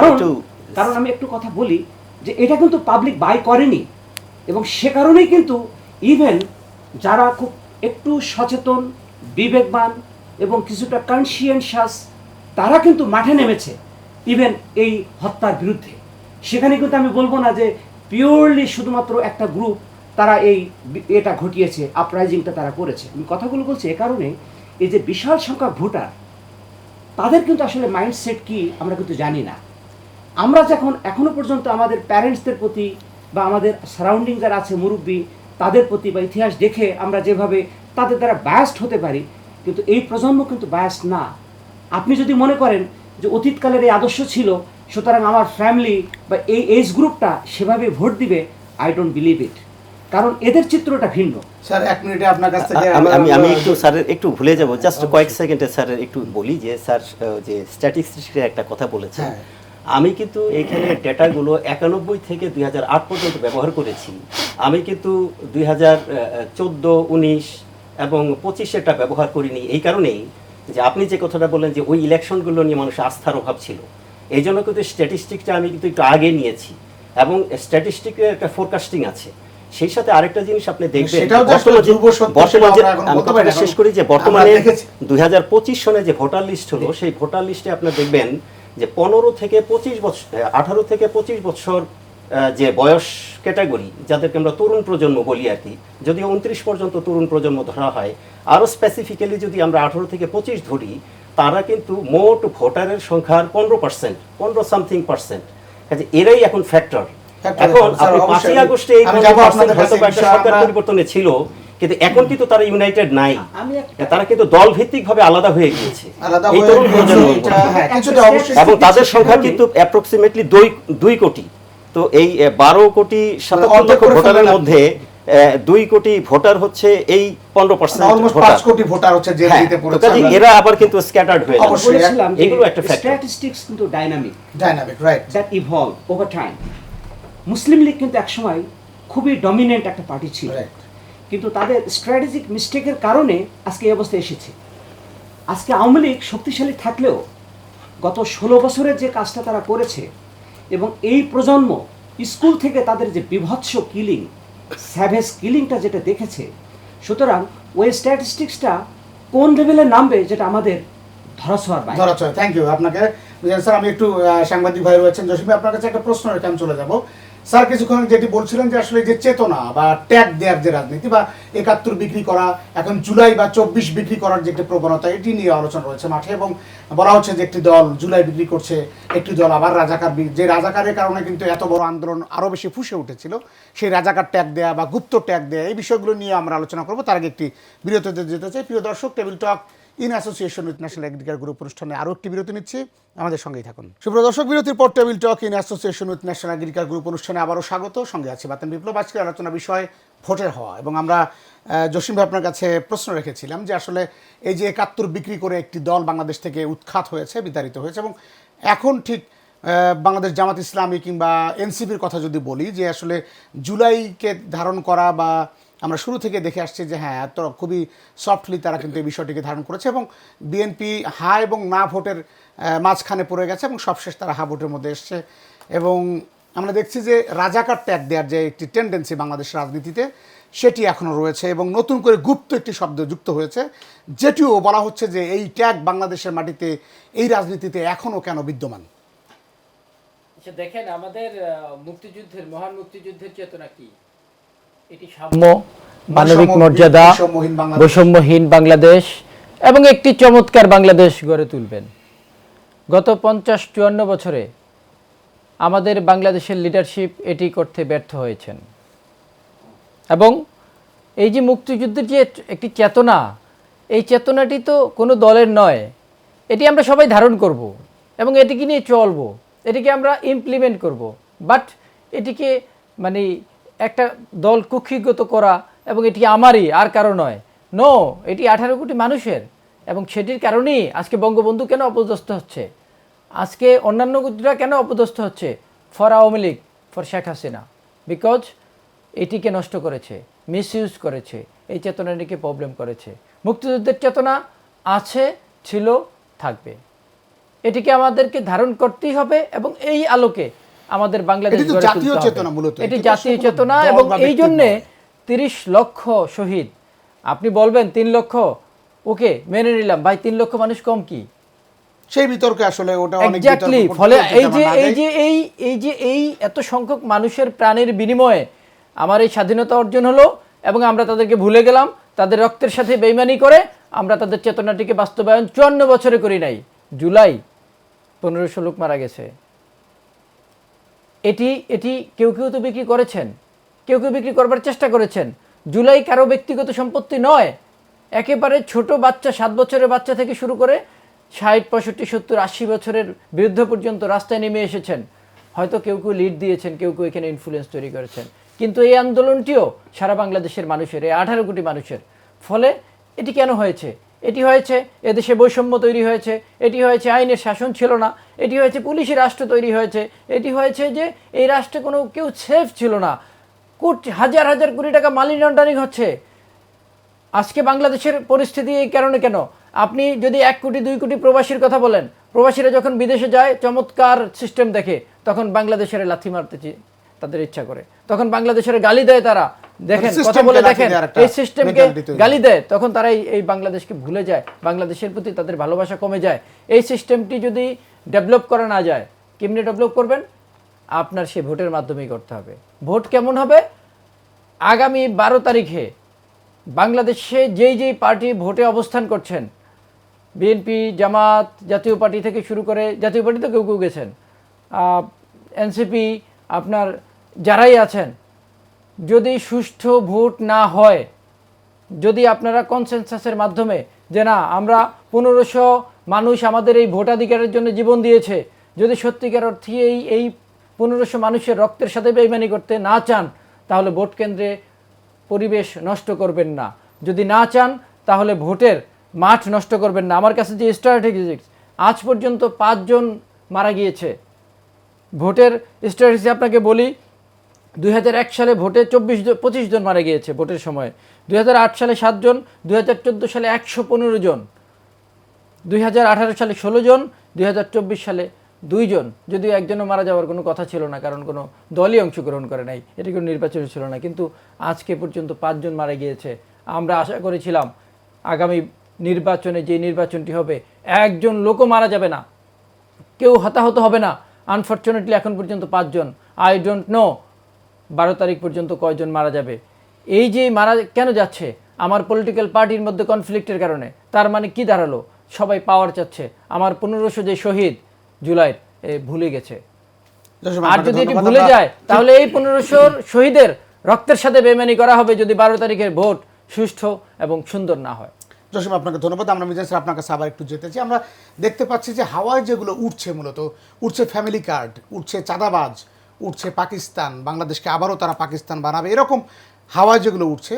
কারণ আমি একটু কথা বলি যে এটা কিন্তু পাবলিক বাই করেনি, এবং সে কারণেই কিন্তু ইভেন যারা খুব একটু সচেতন, বিবেকবান এবং কিছুটা কনসিয়েন্সিয়াস, তারা কিন্তু মাঠে নেমেছে ইভেন এই হত্যার বিরুদ্ধে। সেখানে কিন্তু আমি বলবো না যে পিওরলি শুধুমাত্র একটা গ্রুপ তারা এটা ঘটিয়েছে, আপরাইজিংটা তারা করেছে। আমি কথাগুলো বলছি এ কারণে, এই যে বিশাল সংখ্যক ভোটার, তাদের কিন্তু আসলে মাইন্ডসেট কি আমরা কিন্তু জানি না। আমরা যখন এখনো পর্যন্ত আমাদের প্যারেন্টসদের প্রতি বা আমাদের সারাউন্ডিং যারা আছে মুরব্বী, তাদের প্রতি বা ইতিহাস দেখে আমরা যেভাবে তাদের দ্বারা বায়াসড হতে পারি, কিন্তু এই প্রজন্ম কিন্তু বায়াসড না। আপনি যদি মনে করেন যে অতীতকালের এই আদর্শ ছিল, সুতরাং আমার ফ্যামিলি বা এই এজ গ্রুপটা সেভাবে ভোট দিবে, আই ডোন্ট বিলিভ ইট, কারণ এদের চিত্রটা ভিন্ন। স্যার 1 মিনিটে আপনার কাছ থেকে আমি একটু স্যারের একটু ভুলে যাব, জাস্ট কয়েক সেকেন্ডে স্যারের একটু বলি যে স্যার যে স্ট্যাটিস্টিক্সের একটা কথা বলেছেন, আমি কিন্তু এখানে ডেটাগুলো 91 থেকে 2008 পর্যন্ত ব্যবহার করেছি। আমি কিন্তু 2014, 19 এবং 25 এটা ব্যবহার করিনি, এই কারণেই যে আপনি যে কথাটা বললেন যে ওই ইলেকশনগুলো নিয়ে মানুষের আস্থার অভাব ছিল, এই জন্য কিন্তু স্ট্যাটিস্টিকটা আমি কিন্তু একটু আগে নিয়েছি, এবং স্ট্যাটিস্টিকের একটা ফোরকাস্টিং আছে। সেই সাথে আরেকটা জিনিস আপনি দেখবেন, বর্তমানে শেষ করি যে বর্তমানে 2025 সনে যে ভোটার লিস্ট হলো, সেই ভোটার লিস্টে আপনি দেখবেন যে 18 থেকে 25 বছর, 18 থেকে 25 বছর যে বয়স ক্যাটাগরি, যাদেরকে আমরা তরুণ প্রজন্ম বলি আর কি, যদিও 29 পর্যন্ত তরুণ প্রজন্ম ধরা হয়, আরও স্পেসিফিক্যালি যদি আমরা 18 থেকে 25 ধরি, তারা কিন্তু মোট ভোটারের সংখ্যার 15%, 15 সামথিং পার্সেন্ট। কাজে এরাই এখন ফ্যাক্টর। এখন আপনি 5ই আগস্টে এই হয়তো একটা সরকার পরিবর্তনে ছিল, কিন্তু এখন কিন্তু তারা ইউনাইটেড নাই, তারা কিন্তু দল ভিত্তিক ভাবে আলাদা হয়ে গিয়েছে এই তরুণ প্রজন্ম, এবং তাদের সংখ্যা কিন্তু অ্যাপ্রক্সিমেটলি 2 কোটি। তো এই 12,57,00,000 ভোটারের মধ্যে 2 কোটি ভোটার হচ্ছে এই 15% ভোটার, 5 কোটি ভোটার হচ্ছে যে দিতে পড়েছে। এরা আবার কিন্তু স্ক্যাটার্ড হয়ে যাচ্ছে। বলেছিলাম যে এগুলো একটা ফ্যাক্টর। স্ট্যাটিস্টিক্স কিন্তু dynamic, right, that evolve over time. Muslim League কিন্তু একসময় খুবই ডমিনেন্ট একটা পার্টি ছিল, কিন্তু তাদের স্ট্র্যাটেজিক মিস্টেকের কারণে আজকে এই অবস্থায় এসেছে। আজকে আওয়ামী লীগ শক্তিশালী থাকলেও গত 16 বছরের যে কাজটা তারা করেছে, এবং এই প্রজন্ম স্কুল থেকে তাদের যে বিভৎস কিলিং, স্যাভেজ কিলিংটা যেটা দেখেছে, সুতরাং ওই স্ট্যাটিস্টিক্সটা কোন লেভেলে নামবে যেটা আমাদের ধরাছোঁয়ার বাইরে। থ্যাংক ইউ আপনাকে। স্যার আমি একটু সাংবাদিক ভাই রয়েছেন, জসিম ভাই আপনার কাছে একটা প্রশ্ন রেখে আমি চলে যাব। স্যার কিছুক্ষণ যেটি বলছিলেন যে আসলে যে চেতনা বা ট্যাগ দেওয়ার যে রাজনীতি বা 71 বিক্রি করা, এখন জুলাই বা 24 বিক্রি করার যে একটি প্রবণতা, এটি নিয়ে আলোচনা রয়েছে মাঠে, এবং বলা হচ্ছে যে একটি দল জুলাই বিক্রি করছে, একটি দল আবার রাজাকার, যে রাজাকারের কারণে কিন্তু এত বড় আন্দোলন আরও বেশি ফুসে উঠেছিল, সেই রাজাকার ট্যাগ দেয়া বা গুপ্ত ট্যাগ দেয়া, এই বিষয়গুলো নিয়ে আমরা আলোচনা করবো। তার আগে একটি বিরতিতে যেতে চাই। প্রিয় দর্শক, table talk in association with national agriculture group অনুষ্ঠানে আরও একটি বিরতি নিচ্ছি, আমাদের সঙ্গেই থাকুন। সুপ্রিয় দর্শক, বিরতির পর table talk in association with national agriculture group অনুষ্ঠানে আবারও স্বাগত। সঙ্গে আছে বাতেন বিপ্লব। আজকের আলোচনা বিষয় ভোটের হওয়া, এবং আমরা জসিম ভাই আপনার কাছে প্রশ্ন রেখেছিলাম যে আসলে এই যে 71 বিক্রি করে একটি দল বাংলাদেশ থেকে উৎখাত হয়েছে, বিতাড়িত হয়েছে, এবং এখন ঠিক বাংলাদেশ জামাত ইসলামী কিংবা এনসিপির কথা যদি বলি, যে আসলে জুলাইকে ধারণ করা বা আমরা শুরু থেকে দেখে আসছি যে হ্যাঁ তো খুবই সফটলি তারা কিন্তু এই বিষয়টিকে ধারণ করেছে এবং বিএনপি হা এবং না ভোটের মাঝখানে পড়ে গেছে এবং সবশেষ তারা হা ভোটের মধ্যে এসছে। এবং আমরা দেখছি যে রাজাকার ট্যাগ দেওয়ার যে একটি টেন্ডেন্সি বাংলাদেশের রাজনীতিতে সেটি এখনও রয়েছে এবং নতুন করে গুপ্ত একটি শব্দ যুক্ত হয়েছে, যেটিও বলা হচ্ছে যে এই ট্যাগ বাংলাদেশের মাটিতে এই রাজনীতিতে এখনও কেন বিদ্যমান। আচ্ছা দেখেন, আমাদের মুক্তিযুদ্ধের মহান মুক্তিযুদ্ধের চেতনা কি? এটি সাম্য, মানবিক মর্যাদা, বৈষম্যহীন বাংলাদেশ এবং একটি চমৎকার বাংলাদেশ গড়ে তুলবেন। গত 50-54 বছরে আমাদের বাংলাদেশের লিডারশিপ এটি করতে ব্যর্থ হয়েছেন এবং এই যে মুক্তিযুদ্ধের যে একটি চেতনা, এই চেতনাটি তো কোনো দলের নয়, এটি আমরা সবাই ধারণ করব এবং এটিকে নিয়ে চলবো, এটিকে আমরা ইমপ্লিমেন্ট করব। বাট এটিকে মানে একটা দল কুক্ষিগত করা এবং এটি আমারই আর কারো নয়, নো, এটি 18 কোটি মানুষের এবং সেটির কারণেই আজকে বঙ্গবন্ধু কেন অপদস্থ হচ্ছে, আজকে অন্যান্য গুজরা কেন অপদস্থ হচ্ছে, for Awami League, for Sheikh Hasina, because এটিকে নষ্ট করেছে, মিসইউজ করেছে, এই চেতনাটিকে প্রবলেম করেছে। মুক্তিযুদ্ধের চেতনা আছে, ছিল, থাকবে, এটিকে আমাদেরকে ধারণ করতেই হবে এবং এই আলোকে আমাদের বাংলাদেশ গড়ে তুলতে হবে। এটি জাতীয় চেতনা এবং এই জন্যে 30 লক্ষ শহীদ। আপনি বলবেন 3 লক্ষ, ওকে মেনে নিলাম ভাই, 3 লক্ষ মানুষ কম কি? সেই বিতর্কে আসলে ওটা অনেক এক্স্যাক্টলি। ফলে এই এত সংখ্যক মানুষের প্রাণের বিনিময়ে আমার এই স্বাধীনতা অর্জন হলো এবং আমরা তাদেরকে ভুলে গেলাম, তাদের রক্তের সাথে বেইমানি করে আমরা তাদের চেতনাটিকে বাস্তবায়ন 54 বছরে করি নাই। জুলাই 1500 লোক মারা গেছে। এটি কেউ কেউ তো বিক্রি করেছেন, কেউ কেউ বিক্রি করবার চেষ্টা করেছেন। জুলাই কারো ব্যক্তিগত সম্পত্তি নয়, একেবারে ছোট বাচ্চা, 7 বছরের বাচ্চা থেকে শুরু করে 60, 65, 70, 80 বছরের বৃদ্ধ পর্যন্ত রাস্তায় নেমে এসেছেন। হয়তো কেউ কেউ লিড দিয়েছেন, কেউ কেউ এখানে ইনফ্লুয়েন্স তৈরি করেছেন, কিন্তু এই আন্দোলনটিও সারা বাংলাদেশের মানুষের, এই 18 কোটি মানুষের। ফলে এটি কেন হয়েছে? এটি হয়েছে এদেশে বৈষম্য তৈরি হয়েছে, এটি হয়েছে আইনের শাসন ছিল না, এটি হয়েছে পুলিশি রাষ্ট্র তৈরি হয়েছে, এটি হয়েছে যে এই রাষ্ট্রে কোনো কেউ সেফ ছিল না, হাজার হাজার কোটি টাকা মানি লন্ডারিং হচ্ছে। আজকে বাংলাদেশের পরিস্থিতি এই কারণে কেন? আপনি যদি 1 কোটি 2 কোটি প্রবাসীর কথা বলেন, প্রবাসীরা যখন বিদেশে যায় চমৎকার সিস্টেম দেখে, তখন বাংলাদেশের লাথি মারতে তাদের ইচ্ছা করে, তখন বাংলাদেশের গালি দেয় তারা। দেখেন, কথা বলে দেখেন, এই সিস্টেমকে গালি দেয়, তখন তারা এই বাংলাদেশকে ভুলে যায়, বাংলাদেশের প্রতি তাদের ভালোবাসা কমে যায়। এই সিস্টেমটি যদি ডেভেলপ করা না যায়, কেমনি ডেভেলপ করবেন? আপনার সে ভোটের মাধ্যমেই করতে হবে। ভোট কেমন হবে? আগামী 12 তারিখে বাংলাদেশে যেই পার্টি ভোটে অবস্থান করছেন, বিএনপি, জামাত, জাতীয় পার্টি থেকে শুরু করে, জাতীয় পার্টি তো কেউ কেউ গেছেন, এনসিপি, আপনার যারাই আছেন, যদি সুষ্ঠু ভোট না হয়, যদি আপনারা কনসেনসাসের মাধ্যমে যে না আমরা 1500 মানুষ আমাদের এই ভোটাধিকারের জন্য জীবন দিয়েছে, যদি সত্যিকার অর্থে এই 1500 মানুষের রক্তের সাথে বেইমানি করতে না চান, তাহলে ভোট কেন্দ্রে পরিবেশ নষ্ট করবেন না। যদি না চান তাহলে ভোটের মাঠ নষ্ট করবেন না। আমার কাছে যে স্ট্র্যাটেজিক্স, আজ পর্যন্ত 5 জন মারা গিয়েছে। ভোটের স্ট্র্যাটেজি আপনাকে বলি, 2001 সালে ভোটে 25 জন মারা গিয়েছে ভোটের সময়, 2008 সালে 7 জন, 2014 সালে 115 জন, 2018 সালে 16 জন, 2024 সালে 2 জন। যদিও একজনও মারা যাওয়ার কোনো কথা ছিল না, কারণ কোনো দলই অংশগ্রহণ করে নাই, এটি কোনো নির্বাচন ছিল না, কিন্তু আজকে পর্যন্ত 5 জন মারা গিয়েছে। আমরা আশা করেছিলাম আগামী নির্বাচনে, যে নির্বাচনটি হবে, একজন লোকও মারা যাবে না, কেউ হতাহত হবে না। আনফর্চুনেটলি এখন পর্যন্ত 5 জন। আই ডোন্ট নো 12 তারিখ পর্যন্ত কয়জন মারা যাবে। এই যে মারা কেন যাচ্ছে? আমার পলিটিক্যাল পার্টির মধ্যে কনফ্লিক্টের কারণে। তার মানে কি দাঁড়ালো? সবাই পাওয়ার চাচ্ছে। আমার 1500 যে শহীদ জুলাই ভুলে গেছে। আর যদি এটি ভুলে যায়, তাহলে এই 1500 শহীদের রক্তের সাথে বেইমানি করা হবে যদি 12 তারিখের ভোট সুষ্ঠু এবং সুন্দর না হয়। জসিম, আপনাকে ধন্যবাদ। আমরা মিজান স্যার আপনার কাছে আবার একটু যেতে চাই। আমরা দেখতে পাচ্ছি যে হাওয়ায় যেগুলো উঠছে, মূলত উঠছে ফ্যামিলি কার্ড, উঠছে চাঁদাবাজ, উঠছে পাকিস্তান, বাংলাদেশকে আবারও তারা পাকিস্তান বানাবে, এরকম হাওয়া যেগুলো উঠছে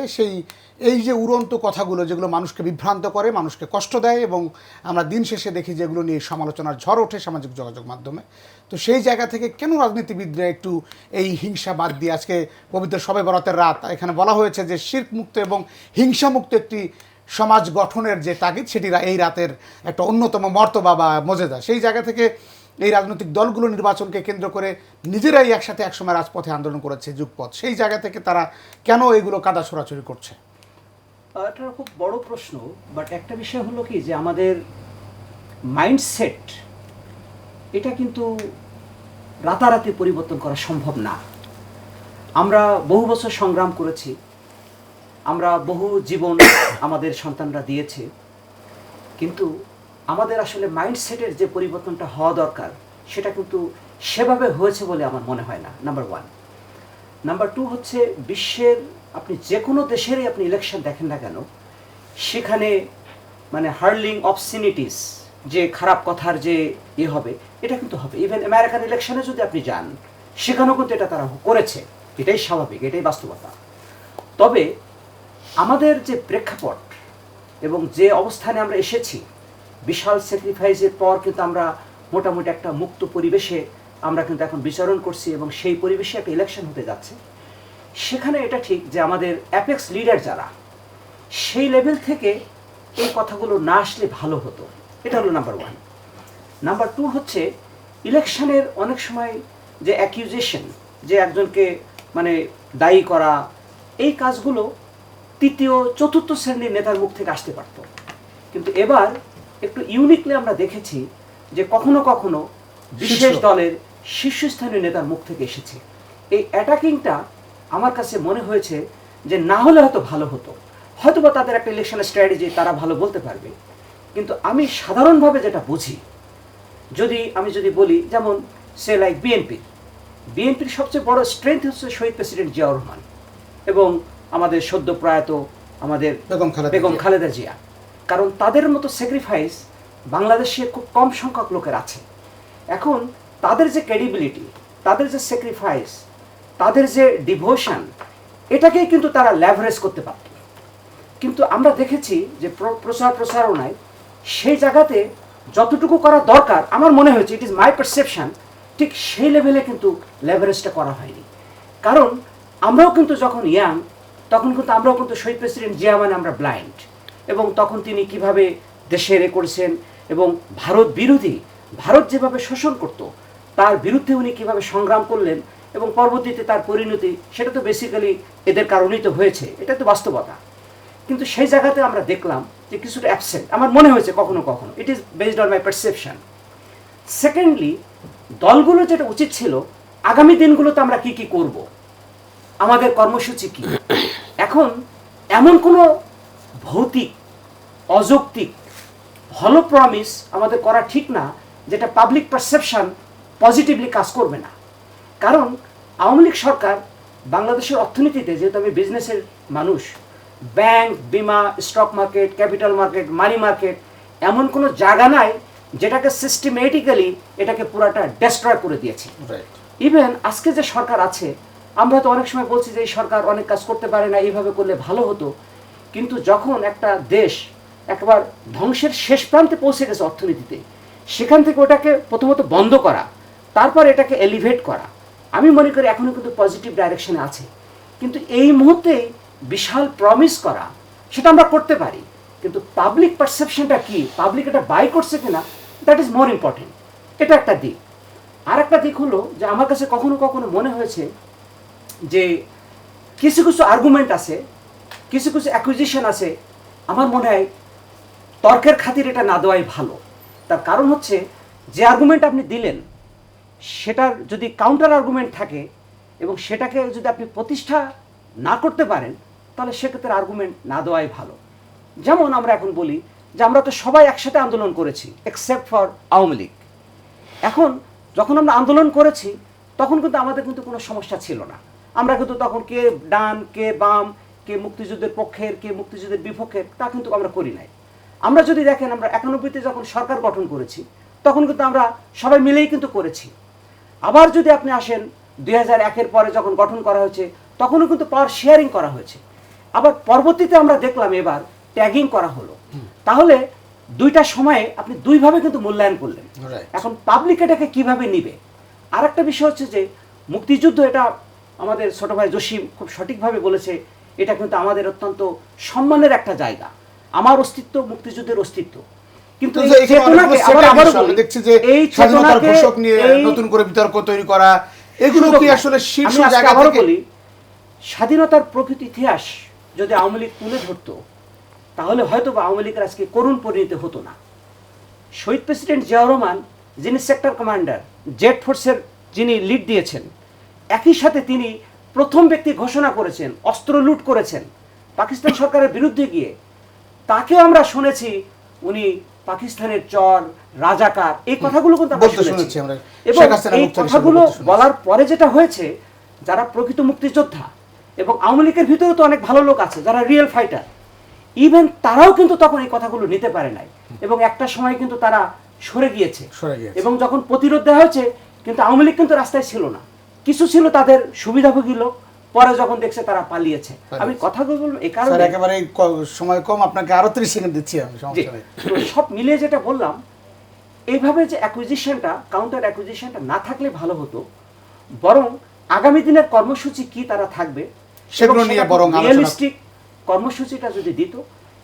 এই যে উড়ন্ত কথাগুলো যেগুলো মানুষকে বিভ্রান্ত করে, মানুষকে কষ্ট দেয়, এবং আমরা দিন শেষে দেখি যেগুলো নিয়ে সমালোচনার ঝড় ওঠে সামাজিক যোগাযোগ মাধ্যমে। তো সেই জায়গা থেকে কেন রাজনীতিবিদরা একটু এই হিংসা বাদ দিয়ে, আজকে পবিত্র শবে বরাতের রাত, এখানে বলা হয়েছে যে শিরক মুক্ত এবং হিংসামুক্ত একটি সমাজ গঠনের যে তাগিদ, সেটি এই রাতের একটা অন্যতম মর্তবা বা মর্যাদা। সেই জায়গা থেকে এই রাজনৈতিক দলগুলো নির্বাচনকে কেন্দ্র করে নিজেরাই একসাথে একসময় রাজপথে আন্দোলন করেছে, যুগপথ, সেই জায়গা থেকে তারা কেন এগুলো কাদা ছোড়াছড়ি করছে? এটা খুব বড় প্রশ্ন। বাট একটা বিষয় হলো কি, যে আমাদের মাইন্ডসেট এটা কিন্তু রাতারাতি পরিবর্তন করা সম্ভব না। আমরা বহু বছর সংগ্রাম করেছি, আমরা বহু জীবন আমাদের সন্তানরা দিয়েছে, কিন্তু আমাদের আসলে মাইন্ডসেটের যে পরিবর্তনটা হওয়া দরকার সেটা কিন্তু সেভাবে হয়েছে বলে আমার মনে হয় না, নাম্বার ওয়ান। নাম্বার টু হচ্ছে, বিশ্বের আপনি যে কোনো দেশেরই আপনি ইলেকশন দেখেন না কেন, সেখানে মানে হার্লিং অবসিনিটিস, যে খারাপ কথার যে হবে, এটা কিন্তু হবে। ইভেন আমেরিকান ইলেকশনে যদি আপনি যান, সেখানেও কিন্তু এটা তারা করেছে। এটাই স্বাভাবিক, এটাই বাস্তবতা। তবে আমাদের যে প্রেক্ষাপট এবং যে অবস্থানে আমরা এসেছি, বিশাল স্যাক্রিফাইসের পর কিন্তু আমরা মোটামুটি একটা মুক্ত পরিবেশে আমরা কিন্তু এখন বিচরণ করছি, এবং সেই পরিবেশে একটা ইলেকশন হতে যাচ্ছে। সেখানে এটা ঠিক যে আমাদের অ্যাপেক্স লিডার যারা, সেই লেভেল থেকে এই কথাগুলো না আসলে ভালো হতো। এটা হলো নাম্বার ওয়ান। নাম্বার টু হচ্ছে, ইলেকশনের অনেক সময় যে অ্যাকিউজেশন, যে একজনকে মানে দায়ী করা, এই কাজগুলো তৃতীয় চতুর্থ শ্রেণীর নেতার মুখ থেকে আসতে পারত। কিন্তু এবার একটু ইউনিকলি আমরা দেখেছি যে কখনো কখনো বিশেষ দলের শীর্ষস্থানীয় নেতার মুখ থেকে এসেছে। এই অ্যাটাকিংটা আমার কাছে মনে হয়েছে যে না হলে হয়তো ভালো হতো, হয়তো বা তাদের একটা ইলেকশনের স্ট্র্যাটেজি তারা ভালো বলতে পারবে। কিন্তু আমি সাধারণভাবে যেটা বুঝি, আমি যদি বলি, যেমন সে লাইক বিএনপির সবচেয়ে বড় স্ট্রেংথ হচ্ছে শহীদ প্রেসিডেন্ট জিয়াউর রহমান এবং আমাদের সদ্য প্রয়াত আমাদের বেগম খালেদা জিয়া। কারণ তাদের মতো স্যাক্রিফাইস বাংলাদেশে খুব কম সংখ্যক লোকের আছে। এখন তাদের যে ক্রেডিবিলিটি, তাদের যে স্যাক্রিফাইস, তাদের যে ডিভোশন, এটাকেই কিন্তু তারা ল্যাভারেজ করতে পারত। কিন্তু আমরা দেখেছি যে প্রচারণায় সেই জায়গাতে যতটুকু করা দরকার, আমার মনে হয়েছে, ইট ইজ মাই পারসেপশন, ঠিক সেই লেভেলে কিন্তু লেভারেজটা করা হয়নি। কারণ আমরাও কিন্তু যখন ইয়াং, তখন কিন্তু আমরাও কিন্তু শহীদ প্রেসিডেন্ট জিয়া মানে আমরা ব্লাইন্ড, এবং তখন তিনি কিভাবে দেশে করেছেন এবং ভারত বিরোধী, ভারত যেভাবে শোষণ করত, তার বিরুদ্ধে উনি কিভাবে সংগ্রাম করলেন এবং পরবর্তীতে তার পরিণতি, সেটা তো বেসিক্যালি এদের কারণেই তো হয়েছে, এটা তো বাস্তবতা। কিন্তু সেই জায়গাতে আমরা দেখলাম যে কিছুটা অ্যাবসেন্ট, আমার মনে হয়েছে কখনো কখনো। It is based on my perception. Secondly, দলগুলো যেটা উচিত ছিল, আগামী দিনগুলোতে আমরা কি কি করব, আমাদের কর্মসূচি কি। এখন এমন কোনো ভৌতিক, অযৌক্তিক, ভালো প্রমিস আমাদের করা ঠিক না, যেটা পাবলিক পারসেপশন পজিটিভলি কাজ করবে না। কারণ আওয়ামী লীগ সরকার বাংলাদেশের অর্থনীতিতে, যেহেতু আমি বিজনেসের মানুষ, ব্যাংক, বিমা, stock market, capital market, money market, এমন কোনো জায়গা নাই যেটাকে সিস্টেমেটিক্যালি এটাকে পুরাটা ডেস্ট্রয় করে দিয়েছে। ইভেন আজকে যে সরকার আছে, আমরা তো অনেক সময় বলছি যে এই সরকার অনেক কাজ করতে পারে না, এইভাবে করলে ভালো হতো। কিন্তু যখন একটা দেশ একবার ধ্বংসের শেষ প্রান্তে পৌঁছে গেছে অর্থনীতিতে, সেখান থেকে ওটাকে প্রথমত বন্ধ করা, তারপর এটাকে এলিভেট করা, আমি মনে করি এখনও কিন্তু পজিটিভ ডাইরেকশনে আছে। কিন্তু এই মুহূর্তে বিশাল প্রমিস করা, সেটা আমরা করতে পারি, কিন্তু পাবলিক পারসেপশনটা কি, পাবলিক এটা বাই করছে কিনা, দ্যাট ইজ মোর ইম্পর্টেন্ট। এটা একটা দিক। আর একটা দিক হলো যে আমার কাছে কখনো কখনো মনে হয়েছে যে কিছু কিছু আর্গুমেন্ট আছে, কিছু কিছু অ্যাকুইজিশন আছে, আমার মনে হয় তর্কের খাতির এটা না দেওয়াই ভালো। তার কারণ হচ্ছে, যে আর্গুমেন্ট আপনি দিলেন, সেটার যদি কাউন্টার আর্গুমেন্ট থাকে এবং সেটাকে যদি আপনি প্রতিষ্ঠা না করতে পারেন, তাহলে সেক্ষেত্রে আর্গুমেন্ট না দেওয়াই ভালো। যেমন আমরা এখন বলি যে আমরা তো সবাই একসাথে আন্দোলন করেছি এক্সেপ্ট ফর আওয়ামী লীগ। এখন যখন আমরা আন্দোলন করেছি, তখন কিন্তু আমাদের কিন্তু কোনো সমস্যা ছিল না। আমরা কিন্তু তখন কে ডান, কে বাম, কে মুক্তিযুদ্ধের পক্ষের, কে মুক্তিযুদ্ধের বিপক্ষের, তা কিন্তু আমরা করি নাই। আমরা যদি দেখেন, আমরা 91-তে যখন সরকার গঠন করেছি, তখন কিন্তু আমরা সবাই মিলেই কিন্তু করেছি। আবার যদি আপনি আসেন 2001-এর পরে যখন গঠন করা হয়েছে, তখনও কিন্তু পাওয়ার শেয়ারিং করা হয়েছে। আবার পরবর্তীতে আমরা দেখলাম এবার ট্যাগিং করা হলো। তাহলে দুইটা সময়ে আপনি দুইভাবে কিন্তু মূল্যায়ন করলেন। Right. এখন পাবলিক এটাকে কিভাবে নিবে? আর একটা বিষয় হচ্ছে যে মুক্তিযুদ্ধ, এটা আমাদের ছোট ভাই জসিম খুব সঠিকভাবে বলেছে, এটা কিন্তু আমাদের অত্যন্ত সম্মানের একটা জায়গা। আমার অস্তিত্ব মুক্তিযুদ্ধের অস্তিত্ব, কিন্তু এই এখানে চেতনাকে অনেকগুলো আবার সেটা আবারও বিষয়। আমি বলি, দেখছি যে এই স্বাধীনতার চেতনাকে ঘোষক নিয়ে এই নতুন করে বিতর্ক তৈরি করা, এগুলো সুযোগ কি নাই। আসলে শীর্ষ আমি আজকে জায়গা আবারও থেকে? বলি, স্বাধীনতার প্রকৃত ইতিহাস যদি আওয়ামী লীগ তুলে ধরতো, তাহলে হয়তো বা আওয়ামী লীগের আজকে করুণ পরিণতি হতো না। শহীদ প্রেসিডেন্ট জিয়াউর রহমান, যিনি সেক্টর কমান্ডার, জেড ফোর্সের যিনি লিড দিয়েছেন, একই সাথে তিনি প্রথম ব্যক্তি ঘোষণা করেছেন, অস্ত্র লুট করেছেন পাকিস্তান সরকারের বিরুদ্ধে গিয়ে। তাকেও আমরা শুনেছি উনি পাকিস্তানের চর, রাজাকার, এই কথাগুলো কিন্তু আমরা বলতে শুনেছি। শুনেছি আমরা। এবং শেখ হাসিনা এই মুক্ত হিসেবে কথাগুলো বলতে শুনেছি। বলার পরে যেটা হয়েছে, যারা প্রকৃত মুক্তিযোদ্ধা, এবং আওয়ামী লীগের ভিতরে তো অনেক ভালো লোক আছে যারা রিয়েল ফাইটার, ইভেন তারাও কিন্তু তখন এই কথাগুলো নিতে পারে নাই, এবং একটা সময় কিন্তু তারা সরে গিয়েছে। সরে গিয়েছে। এবং যখন প্রতিরোধ দেওয়া হয়েছে, কিন্তু আওয়ামী লীগ কিন্তু রাস্তায় ছিল না, কিছু ছিল তাদের সুবিধাভোগী লোক, পরে যখন দেখছে তারা পালিয়েছে। আমি কথাগুলো বলবো এই স্যার কারণে, একেবারে সময় কম, আপনাকে আরো 30 সেকেন্ড দিচ্ছি আমি, জি, সমস্যা নেই। তো সব মিলিয়ে যেটা বললাম, এইভাবে যে অ্যাকুইজিশনটা, কাউন্টার অ্যাকুইজিশনটা না থাকলে ভালো হতো, বরং আগামী দিনের কর্মসূচি কি তারা থাকবে সেগুলো নিয়ে বরং আলোচনা- রিয়েলিস্টিক কর্মসূচিটা যদি দিত,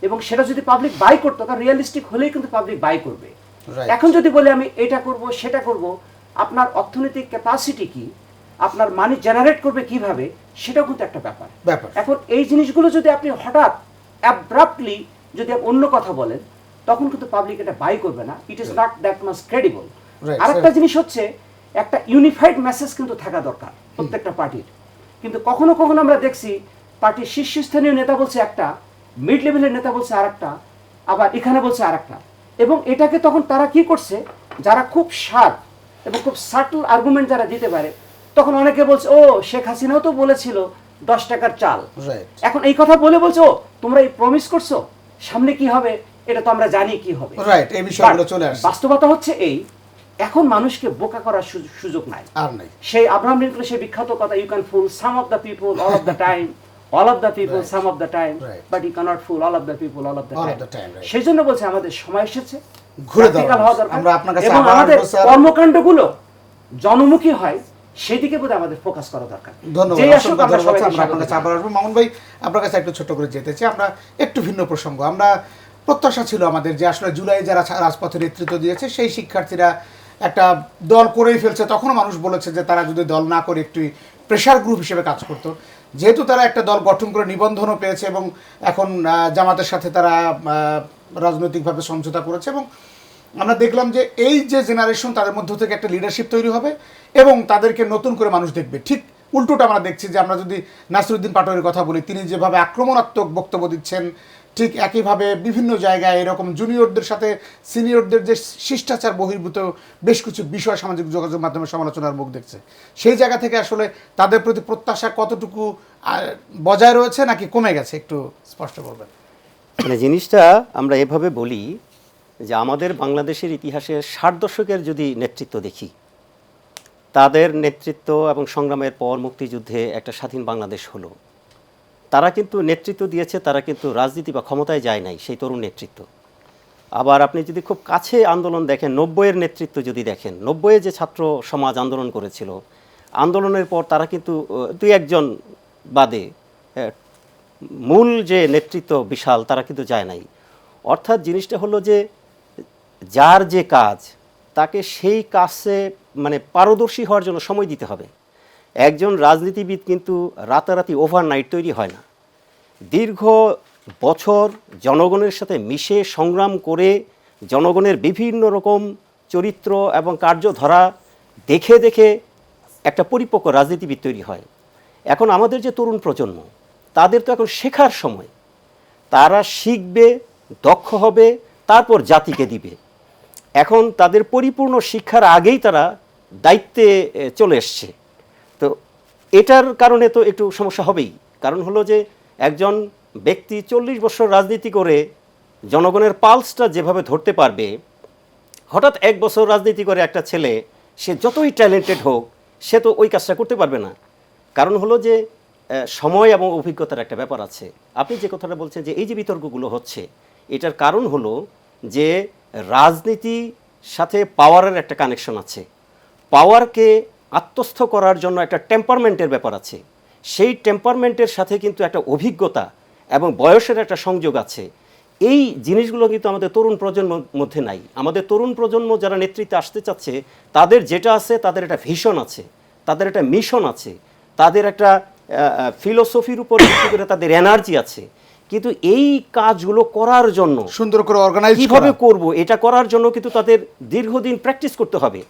এবং সেটা যদি পাবলিক বাই করতো, কারণ রিয়েলিস্টিক হলেই কিন্তু পাবলিক বাই করবে। Right. এখন যদি বলে আমি এটা করব সেটা করব, আপনার অর্থনৈতিক ক্যাপাসিটি কি, আপনার মানি জেনারেট করবে কিভাবে, সেটাও কিন্তু একটা ব্যাপার। এখন এই জিনিসগুলো যদি আপনি হঠাৎ অ্যাব্রাপ্টলি যদি অন্য কথা বলেন, তখন কিন্তু পাবলিক এটা বাই করবে না। It is not that much credible. Right, আরেকটা sir. জিনিস হচ্ছে, একটা ইউনিফাইড মেসেজ কিন্তু থাকা দরকার প্রত্যেকটা পার্টির। কিন্তু কখনো কখনো আমরা দেখছি পার্টির শীর্ষস্থানীয় নেতা বলছে একটা, মিড লেভেলের নেতা বলছে আরেকটা, আবার এখানে বলছে আরেকটা। এবং এটাকে তখন তারা কি করছে, যারা খুব শার্প এবং খুব সাটল আর্গুমেন্ট যারা দিতে পারে, তখন অনেকে বলছে ও শেখ হাসিনাও তো বলেছিল 10 টাকার চাল। Right. এখন এই কথা বলে বলছো ও তোমরা এই প্রমিস করছো, সামনে কি হবে এটা তো আমরা জানি কি হবে। রাইট, এই বিষয়গুলো But চলে আসছে। বাস্তবতা হচ্ছে এই, এখন মানুষকে বোকা করার সুযোগ নাই। আর নাই। সেই আব্রাহাম লিঙ্কনের সেই বিখ্যাত কথা, you can fool some of the people all of the time, all of the people Right. Some of the time, Right. But you cannot fool all of the people all of the All of the time. time, right. সেই জন্য বলছে আমাদের সময় এসেছে ঘুরে practical দাঁড়ানো। হওয়া দরকার, আমরা আপনার কাছে এবং আবার আমাদের আসবো, স্যার। কর্মকাণ্ডগুলো জনমুখী হয়, সেদিকে বোধহয় আমাদের ফোকাস করা দরকার। ধন্যবাদ, যেই আসুক অসংখ্য আমরা ধন্যবাদ। সবাইকে আমরা আপনার কাছে স্বাগত আবার আসবো। মামুন ভাই, আপনার কাছে একটু ছোট করে যেতে চাই। আমরা একটু ভিন্ন প্রসঙ্গ, আমরা প্রত্যাশা ছিল আমাদের যে আসলে জুলাই যারা রাজপথে নেতৃত্ব দিয়েছে সেই শিক্ষার্থীরা একটা দল করেই ফেলছে। তখনও মানুষ বলেছে যে তারা যদি দল না করে একটি প্রেশার গ্রুপ হিসেবে কাজ করতো। যেহেতু তারা একটা দল গঠন করে নিবন্ধনও পেয়েছে এবং এখন জামাতের সাথে তারা রাজনৈতিকভাবে সমঝোতা করেছে, এবং আমরা দেখলাম যে এই যে জেনারেশন, তাদের মধ্য থেকে একটা লিডারশিপ তৈরি হবে এবং তাদেরকে নতুন করে মানুষ দেখবে। ঠিক উল্টোটা আমরা দেখছি যে আমরা যদি নাসিরউদ্দিন পাটোয়ারির কথা বলি, তিনি যেভাবে আক্রমণাত্মক বক্তব্য দিচ্ছেন, ঠিক একইভাবে বিভিন্ন জায়গায় এরকম জুনিয়রদের সাথে সিনিয়রদের যে শিষ্টাচার বহির্ভূত বেশ কিছু বিষয় সামাজিক যোগাযোগ মাধ্যমে সমালোচনার মুখ দেখছে। সেই জায়গা থেকে আসলে তাদের প্রতি প্রত্যাশা কতটুকু বজায় রয়েছে নাকি কমে গেছে, একটু স্পষ্ট করবেন। মানে জিনিসটা আমরা এভাবে বলি যে আমাদের বাংলাদেশের ইতিহাসের 60 দশকের যদি নেতৃত্ব দেখি, তাদের নেতৃত্ব এবং সংগ্রামের পর মুক্তিযুদ্ধে একটা স্বাধীন বাংলাদেশ হলো। তারা কিন্তু নেতৃত্ব দিয়েছে, তারা কিন্তু রাজনীতি বা ক্ষমতায় যায় নাই, সেই তরুণ নেতৃত্ব। আবার আপনি যদি খুব কাছে আন্দোলন দেখেন, 90-এর নেতৃত্ব যদি দেখেন, 90-এ যে ছাত্র সমাজ আন্দোলন করেছিল, আন্দোলনের পর তারা কিন্তু 2-1 বাদে মূল যে নেতৃত্ব বিশাল, তারা কিন্তু যায় নাই। অর্থাৎ জিনিসটা হলো যে যার যে কাজ, তাকে সেই কাজে মানে পারদর্শী হওয়ার জন্য সময় দিতে হবে। একজন রাজনীতিবিদ কিন্তু রাতারাতি ওভারনাইট তৈরি হয় না। দীর্ঘ বছর জনগণের সাথে মিশে সংগ্রাম করে জনগণের বিভিন্ন রকম চরিত্র এবং কার্য ধরা দেখে দেখে একটা পরিপক্ক রাজনীতিবিদ তৈরি হয়। এখন আমাদের যে তরুণ প্রজন্ম, তাদের তো এখন শেখার সময়। তারা শিখবে, দক্ষ হবে, তারপর জাতিকে দিবে। এখন তাদের পরিপূর্ণ শিক্ষার আগেই তারা দায়িত্বে চলে এসছে। তো এটার কারণে তো একটু সমস্যা হবেই। কারণ হলো যে একজন ব্যক্তি 40 বছর রাজনীতি করে জনগণের পালসটা যেভাবে ধরতে পারবে, হঠাৎ 1 বছর রাজনীতি করে একটা ছেলে, সে যতই ট্যালেন্টেড হোক, সে তো ওই কাজটা করতে পারবে না। কারণ হলো যে সময় এবং অভিজ্ঞতার একটা ব্যাপার আছে। আপনি যে কথাটা বলছেন যে এই যে বিতর্কগুলো হচ্ছে, এটার কারণ হলো যে রাজনীতির সাথে পাওয়ারের একটা কানেকশন আছে। পাওয়ারকে আত্মস্থ করার জন্য একটা টেম্পারমেন্টের ব্যাপার আছে। সেই টেম্পারমেন্টের সাথে কিন্তু একটা অভিজ্ঞতা এবং বয়সের একটা সংযোগ আছে। এই জিনিসগুলো কিন্তু আমাদের তরুণ প্রজন্মের মধ্যে নাই। আমাদের তরুণ প্রজন্ম যারা নেতৃত্বে আসতে চাচ্ছে, তাদের যেটা আছে, তাদের একটা ভিশন আছে, তাদের একটা মিশন আছে, তাদের একটা ফিলোসফির উপর ভিত্তি করে তাদের এনার্জি আছে। কিন্তু এই কাজগুলো করার জন্য সুন্দর করে অর্গানাইজ কিভাবে করব, এটা করার জন্য কিন্তু তাদের দীর্ঘদিন প্র্যাকটিস করতে হবে।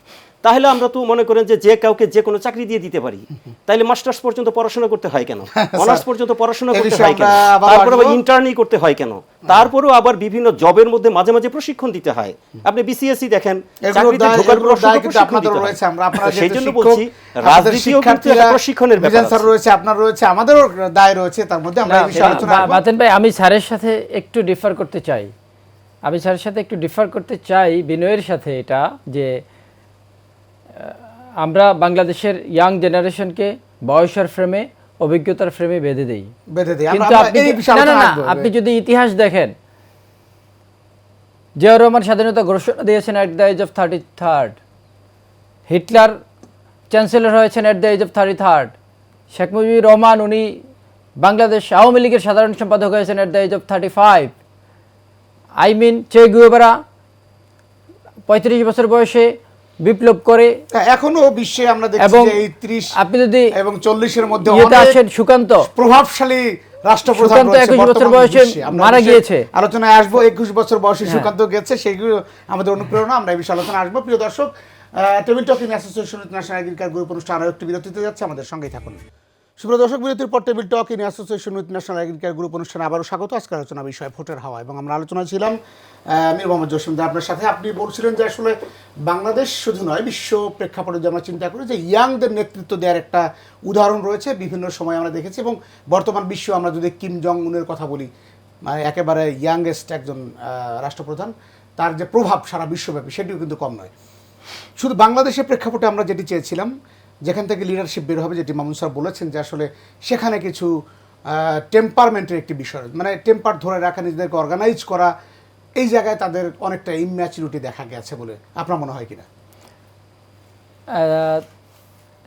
তাহলে আমরা তো মনে করেন যে কাউকে যে কোনো চাকরি দিয়ে দিতে পারি। তাইলে মাস্টার্স পর্যন্ত পড়াশোনা করতে হয় কেন? অনার্স পর্যন্ত পড়াশোনা করতে হয় কেন? তারপরে আবার ইন্টার্নি করতে হয় কেন? তারপরেও আবার বিভিন্ন জবের মধ্যে মাঝে মাঝে প্রশিক্ষণ দিতে হয়। আপনি বিসিএসসি দেখেন, চাকরিতে ঢোকার পর আপনাদের রয়েছে, আমরা আপনারা সেই জন্য বলছি রাজনীতিও কিন্তু একটা প্রশিক্ষণের ব্যাপার আছে। রয়েছে, আপনার রয়েছে, আমাদেরও দায় রয়েছে, তার মধ্যে আমরা এই বিষয়ে আলোচনা করব। বাতেন ভাই, আমি স্যারের সাথে একটু ডিফার করতে চাই। বিনয়ের সাথে, এটা যে আমরা বাংলাদেশের ইয়াং জেনারেশনকে বয়সের ফ্রেমে, অভিজ্ঞতার ফ্রেমে বেঁধে দেই। কিন্তু আপনি যদি ইতিহাস দেখেন, জিয়াউর রহমান স্বাধীনতা ঘোষণা দিয়েছেন at the age of 33, Hitler chancellor হয়েছেন at the age of 33, Sheikh Mujibur Rahman উনি বাংলাদেশ আওয়ামী লীগের সাধারণ সম্পাদক হয়েছেন এট দ্য এজ অফ 35। চে গুয়েভারা 35 বছর বয়সে বিপ্লব করে এখনো বিশ্বে আমরা দেখছি যে এই 30 আপনি যদি এবং 40 এর মধ্যে আসেন, সুকান্ত প্রভাবশালী রাষ্ট্রপ্রধান রয়েছে, 21 বছর বয়সে মারা গিয়েছে। আলোচনায় আসবো, 21 বছর বয়সে সুকান্ত গেছে, সেইগুলো আমাদের অনুপ্রেরণা। আমরা এই বিষয়ে আলোচনা আসবো। প্রিয় দর্শক, table talking association with national agriculture group অনুষ্ঠান আরও একটি বিরতিতে যাচ্ছে, আমাদের সঙ্গেই থাকুন। সুপ্রিয় দর্শক, বিরতির পর table talk in association with national agriculture group অনুষ্ঠানে আবারও স্বাগত। আজকে আলোচনা বিষয় ভোটের হাওয়া, এবং আমরা আলোচনা ছিলাম মীর মোহাম্মদ জসিমউদ্দিন আপনার সাথে। আপনি বলছিলেন যে আসলে বাংলাদেশ শুধু নয়, বিশ্ব প্রেক্ষাপটে যে আমরা চিন্তা করি যে ইয়াংদের নেতৃত্ব দেওয়ার একটা উদাহরণ রয়েছে, বিভিন্ন সময় আমরা দেখেছি। এবং বর্তমান বিশ্ব আমরা যদি কিম জং উনের কথা বলি, মানে একেবারে ইয়াংগেস্ট একজন রাষ্ট্রপ্রধান, তার যে প্রভাব সারা বিশ্বব্যাপী সেটিও কিন্তু কম নয়। শুধু বাংলাদেশের প্রেক্ষাপটে আমরা যেটি চেয়েছিলাম, যেখান থেকে লিডারশিপ বের হবে, যেটি মামুন স্যার বলেছেন যে আসলে সেখানে কিছু টেম্পারমেন্টের একটি বিষয়, মানে টেম্পার ধরে রাখা, নিজেদেরকে অর্গানাইজ করা, এই জায়গায় তাদের অনেকটা ইম্যাচুরিটি দেখা গেছে বলে আপনার মনে হয় কিনা?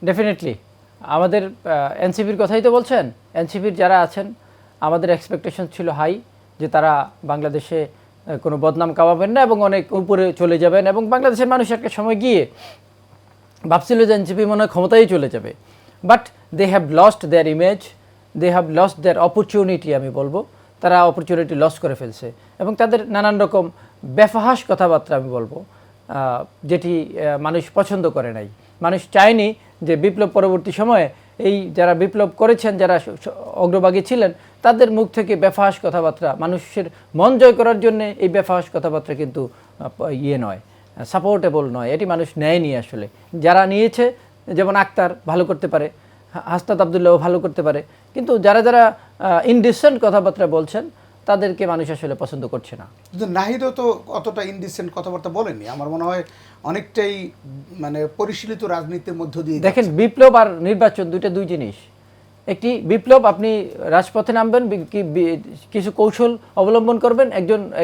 ডেফিনেটলি আমাদের এনসিপির কথাই তো বলছেন। এনসিপির যারা আছেন, আমাদের এক্সপেকটেশন ছিল হাই, যে তারা বাংলাদেশে কোনো বদনাম কামাবেন না এবং অনেক উপরে চলে যাবেন। এবং বাংলাদেশের মানুষ একটা সময় গিয়ে ভাবছিল যে এনসিপি মনে হয় ক্ষমতায় চলে যাবে। But they have lost their image, they have lost their opportunity. আমি বলবো তারা অপরচুনিটি লস করে ফেলছে, এবং তাদের নানান রকম বেফাহাস কথাবার্তা, আমি বলবো, যেটি মানুষ পছন্দ করে নাই। মানুষ চায়নি যে বিপ্লব পরবর্তী সময়ে এই যারা বিপ্লব করেছেন, যারা অগ্রভাগী ছিলেন, তাদের মুখ থেকে বেফাহাস কথাবার্তা, মানুষের মন জয় করার জন্য এই বেফাহাস কথাবার্তা কিন্তু নয়, সাপোর্টেবল নয়। এটি মানুষ নেয়নি আসলে। যারা নিয়েছে, যেমন আক্তার ভালো করতে পারে, হাসনাত আবদুল্লাহও ভালো করতে পারে, কিন্তু যারা যারা ইনডিসেন্ট কথাবার্তা বলছেন, তাদেরকে মানুষ আসলে পছন্দ করছে না। কিন্তু নাহিদও তো অতটা ইনডিসেন্ট কথাবার্তা বলেনি, আমার মনে হয় অনেকটাই মানে পরিশীলিত রাজনীতির মধ্য দিয়ে। দেখেন, বিপ্লব আর নির্বাচন দুই জিনিস। একটি বিপ্লব, আপনি রাজপথে নামবেন, কিছু কৌশল অবলম্বন করবেন,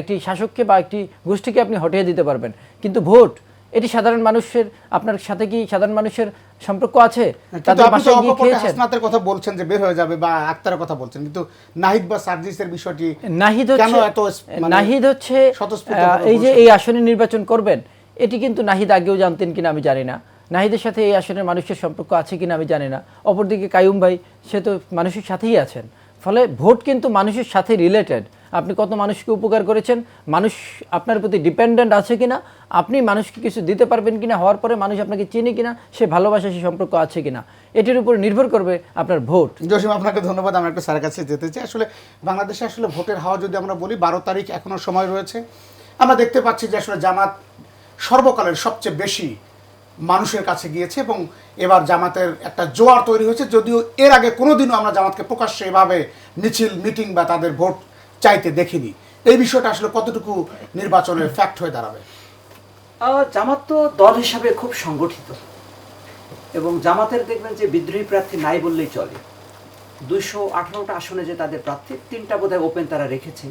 একটি শাসককে বা একটি গোষ্ঠীকে আপনি হটিয়ে দিতে পারবেন। কিন্তু ভোট, এটি সাধারণ মানুষের, আপনার সাথে কি সাধারণ মানুষের সম্পর্ক আছে? তাদের পাশে গিয়ে খেয়েছেন। হাসনাতের কথা বলছেন যে বের হয়ে যাবে, বা আক্তারের কথা বলছেন, কিন্তু নাহিদ বা সার্জিসের বিষয়টি, নাহিদ হচ্ছে এই যে এই আসনে নির্বাচন করবেন, এটি কিন্তু নাহিদ আগেও জানতেন কিনা আমি জানি না। নাহিদের সাথে এই আসনের মানুষের সম্পর্ক আছে কিনা আমি জানি না। অপরদিকে কাইয়ুম ভাই, সে তো মানুষের সাথেই আছেন। ফলে ভোট কিন্তু মানুষের সাথে রিলেটেড। আপনি কত মানুষকে উপকার করেছেন, মানুষ আপনার প্রতি ডিপেন্ডেন্ট আছে কিনা, আপনি মানুষকে কিছু দিতে পারবেন কিনা, হওয়ার পরে মানুষ আপনাকে চিনি কিনা, সে ভালোবাসা, সে সম্পর্ক আছে কিনা, এটির উপর নির্ভর করবে আপনার ভোট। জসিম, আপনাকে ধন্যবাদ। আমরা একটু স্যারের কাছে যেতে চাই। আসলে বাংলাদেশে আসলে ভোটের হাওয়া যদি আমরা বলি, 12 তারিখ এখনও সময় রয়েছে। আমরা দেখতে পাচ্ছি যে আসলে জামাত সর্বকালের সবচেয়ে বেশি মানুষের কাছে গিয়েছে, এবং এবার জামাতের একটা জোয়ার তৈরি হয়েছে। যদিও এর আগে কোনোদিনও আমরা জামাতকে প্রকাশ্যে এভাবে মিছিল, মিটিং বা তাদের ভোট চাইতে দেখিনি। এই বিষয়টা আসলে কতটুকু নির্বাচনের ফ্যাক্ট হয়ে দাঁড়াবে? জামাত তো দল হিসাবে খুব সংগঠিত, এবং জামাতের দেখবেন যে বিদ্রোহী প্রার্থী নাই বললেই চলে। 218টা আসনে যে তাদের প্রার্থী, 3টা বোধহয় ওপেন তারা রেখেছে।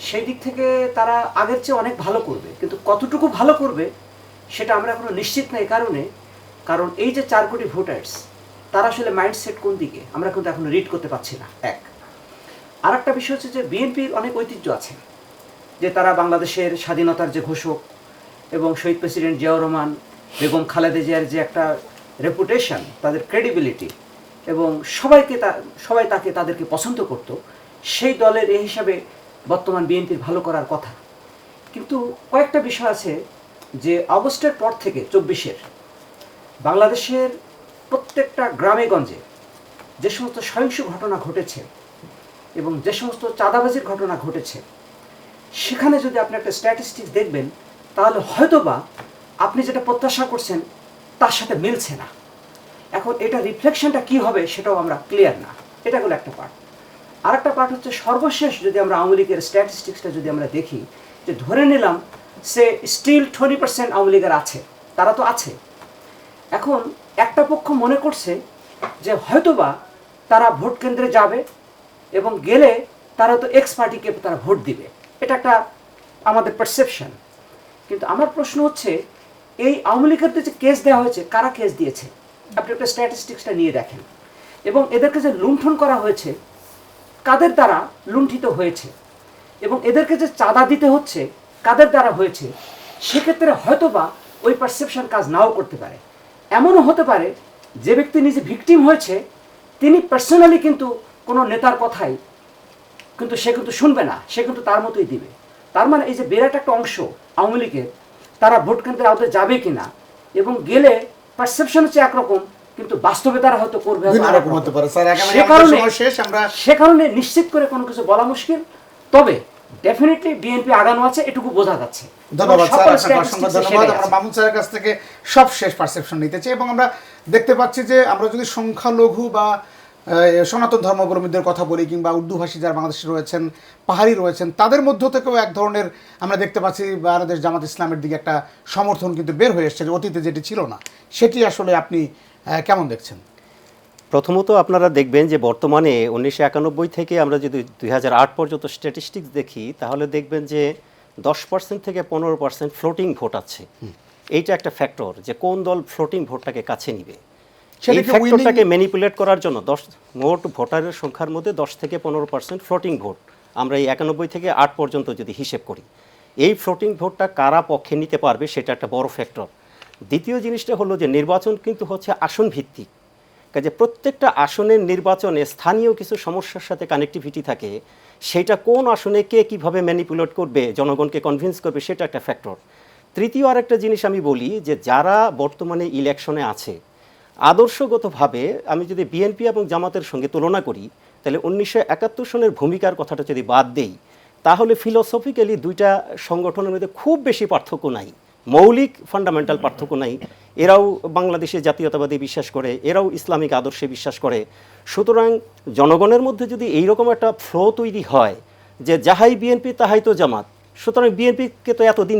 সেই দিক থেকে তারা আগের চেয়ে অনেক ভালো করবে, কিন্তু কতটুকু ভালো করবে সেটা আমরা এখনো নিশ্চিত নাই। কারণ এই যে 4 কোটি ভোটার্স, তারা আসলে মাইন্ডসেট কোন দিকে আমরা কিন্তু এখনো রিড করতে পারছি না। এক আর একটা বিষয় হচ্ছে যে বিএনপির অনেক ঐতিহ্য আছে, যে তারা বাংলাদেশের স্বাধীনতার যে ঘোষক এবং শহীদ প্রেসিডেন্ট জিয়াউর রহমান, বেগম খালেদা জিয়ার যে একটা রেপুটেশন, তাদের ক্রেডিবিলিটি, এবং সবাই তাদেরকে পছন্দ করত, সেই দলের এই হিসাবে বর্তমান বিএনপির ভালো করার কথা। কিন্তু কয়েকটা বিষয় আছে যে আগস্টের পর থেকে 24-এর বাংলাদেশের প্রত্যেকটা গ্রামে গঞ্জে যে সমস্ত সহিংস ঘটনা ঘটেছে এবং যে সমস্ত চাঁদাবাজির ঘটনা ঘটেছে, সেখানে যদি আপনি একটা স্ট্যাটিস্টিক্স দেখবেন, তাহলে হয়তোবা আপনি যেটা প্রত্যাশা করছেন তার সাথে মিলছে না। এখন এটা রিফ্লেকশনটা কি হবে সেটাও আমরা ক্লিয়ার না। এটা হলো একটা পার্ট। আর একটা পার্ট হচ্ছে সর্বশেষ যদি আমরা আওয়ামী লীগের স্ট্যাটিস্টিক্সটা যদি আমরা দেখি, যে ধরে নিলাম সে স্টিল 20% আওয়ামী লীগের আছে, তারা তো আছে। এখন একটা পক্ষ মনে করছে যে হয়তোবা তারা ভোট কেন্দ্রে যাবে এবং গেলে তারা তো এক্স পার্টিকে তারা ভোট দিবে, এটা একটা আমাদের পারসেপশন। কিন্তু আমার প্রশ্ন হচ্ছে, এই আওয়ামী লীগের যে কেস দেওয়া হয়েছে, কারা কেস দিয়েছে? আপনি একটা স্ট্যাটিস্টিক্সটা নিয়ে দেখেন, এবং এদেরকে যে লুণ্ঠন করা হয়েছে, কাদের দ্বারা লুণ্ঠিত হয়েছে, এবং এদেরকে যে চাঁদা দিতে হচ্ছে কাদের দ্বারা হয়েছে, সেক্ষেত্রে হয়তোবা ওই পারসেপশন কাজ নাও করতে পারে। এমনও হতে পারে যে ব্যক্তি নিজে ভিকটিম হয়েছে, তিনি পার্সোনালি কিন্তু কোনো নেতার কথাই কিন্তু সে কিন্তু শুনবে না, সে কিন্তু তার মতোই দিবে। তার মানে এই যে বিরাট একটা অংশ আওয়ামী লীগের, তারা ভোট কেন্দ্রে আদতে যাবে কিনা, এবং গেলে পারসেপশন হচ্ছে একরকম, কিন্তু বাস্তবে তারা হয়তো করবে সে কারণে নিশ্চিত করে কোনো কিছু বলা মুশকিল। তবে ডেফিনেটলি বিএনপি আগানো আছে, এটুকু বোঝা যাচ্ছে। ধন্যবাদ স্যার, আপনাকে অসংখ্য ধন্যবাদ। আমরা মামুন স্যারের কাছ থেকে সব শেষ পারসেপশন নিতে চাই, এবং আমরা দেখতে পাচ্ছি যে আমরা যদি সংখ্যালঘু বা সনাতন ধর্মাবলম্বীদের কথা বলি, কিংবা উর্দুভাষী যারা বাংলাদেশে রয়েছেন, পাহাড়ি রয়েছেন, তাদের মধ্য থেকেও এক ধরনের আমরা দেখতে পাচ্ছি বাংলাদেশ জামাত ইসলামের দিকে একটা সমর্থন কিন্তু বের হয়ে এসছে, যে অতীতে যেটি ছিল না। সেটি আসলে আপনি কেমন দেখছেন? প্রথমত আপনারা দেখবেন যে বর্তমানে 1991 থেকে আমরা যদি 2008 পর্যন্ত স্ট্যাটিস্টিক্স দেখি, তাহলে দেখবেন যে 10% থেকে 15% ফ্লোটিং ভোট আছে। এইটা একটা ফ্যাক্টর, যে কোন দল ফ্লোটিং ভোটটাকে কাছে নিবে। এই ফ্যাক্টরটাকে ম্যানিপুলেট করার জন্য মোট ভোটারের সংখ্যার মধ্যে 10 থেকে 15% ফ্লোটিং ভোট আমরা এই 91 থেকে 8 পর্যন্ত যদি হিসেব করি, এই ফ্লোটিং ভোটটা কারা পক্ষে নিতে পারবে সেটা একটা বড় ফ্যাক্টর। দ্বিতীয় জিনিসটা হলো যে নির্বাচন কিন্তু হচ্ছে আসন ভিত্তিক, কাজে প্রত্যেকটা আসনের নির্বাচনে স্থানীয় কিছু সমস্যার সাথে কানেক্টিভিটি থাকে, সেটা কোন আসনে কে কীভাবে ম্যানিপুলেট করবে, জনগণকে কনভিন্স করবে, সেটা একটা ফ্যাক্টর। তৃতীয় আরেকটা জিনিস আমি বলি, যে যারা বর্তমানে ইলেকশনে আছে, আদর্শগতভাবে আমি যদি বিএনপি এবং জামাতের সঙ্গে তুলনা করি, তাহলে 1971 সনের ভূমিকার কথাটা যদি বাদ দেই, তাহলে ফিলোসফিক্যালি দুইটা সংগঠনের মধ্যে খুব বেশি পার্থক্য নাই, মৌলিক ফান্ডামেন্টাল পার্থক্য নাই। এরাও বাংলাদেশে জাতীয়তাবাদী বিশ্বাস করে, এরাও ইসলামিক আদর্শে বিশ্বাস করে। সুতরাং জনগণের মধ্যে যদি এইরকম একটা ফ্লো তৈরি হয় যে যাহাই বিএনপি তাহাই তো জামাত, সুতরাং বিএনপিকে তো এতদিন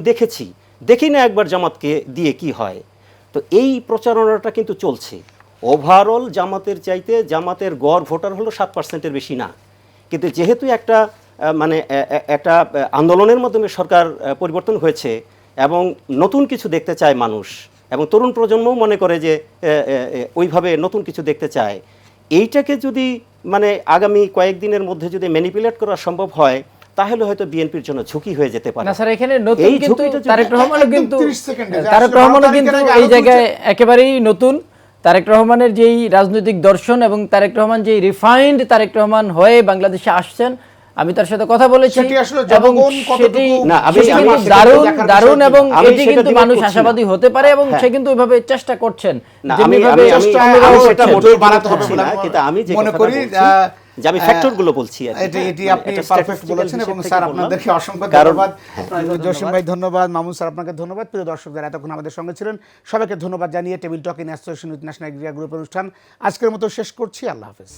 দেখি না একবার জামাতকে দিয়ে কি হয়, তো এই প্রচারণাটা কিন্তু চলছে। ওভারঅল জামাতের চাইতে জামাতের গড় ভোটার হলো 7%-এর বেশি না, কিন্তু যেহেতু একটা একটা আন্দোলনের মাধ্যমে সরকার পরিবর্তন হয়েছে এবং নতুন কিছু দেখতে চায় মানুষ, এবং তরুণ প্রজন্মও মনে করে যে ওইভাবে নতুন কিছু দেখতে চায়, এইটাকে যদি মানে আগামী কয়েকদিনের মধ্যে যদি ম্যানিপুলেট করা সম্ভব হয়, তাহলে হয়তো বিএনপির জন্য ঝুঁকি হয়ে যেতে পারে। না স্যার, এখানে নতুন কিন্তু তারেক রহমানও কিন্তু এই জায়গায় একেবারেই নতুন। তারেক রহমানের যেই রাজনৈতিক দর্শন এবং তারেক রহমান যেই রিফাইন্ড তারেক রহমান হয়ে বাংলাদেশে আসছেন, আমি তার সাথে কথা বলেছি, এবং সেটি দারুণ, এবং এটি কিন্তু মানুষ আশাবাদী হতে পারে, এবং সে কিন্তু ওইভাবে চেষ্টা করছেন। মনে করি যে আমি ফ্যাক্টরগুলো বলছি, এটি আপনি পারফেক্ট বলেছেন। এবং স্যার আপনাদেরকে অসংখ্য ধন্যবাদ। জসিম ভাই ধন্যবাদ, মামুন স্যার আপনাকে ধন্যবাদ। প্রিয় দর্শক যারা এতক্ষণ আমাদের সঙ্গে ছিলেন, সবাইকে ধন্যবাদ জানিয়ে table talk in association with national agriculture group অনুষ্ঠান আজকের মতো শেষ করছি। আল্লাহ হাফেজ।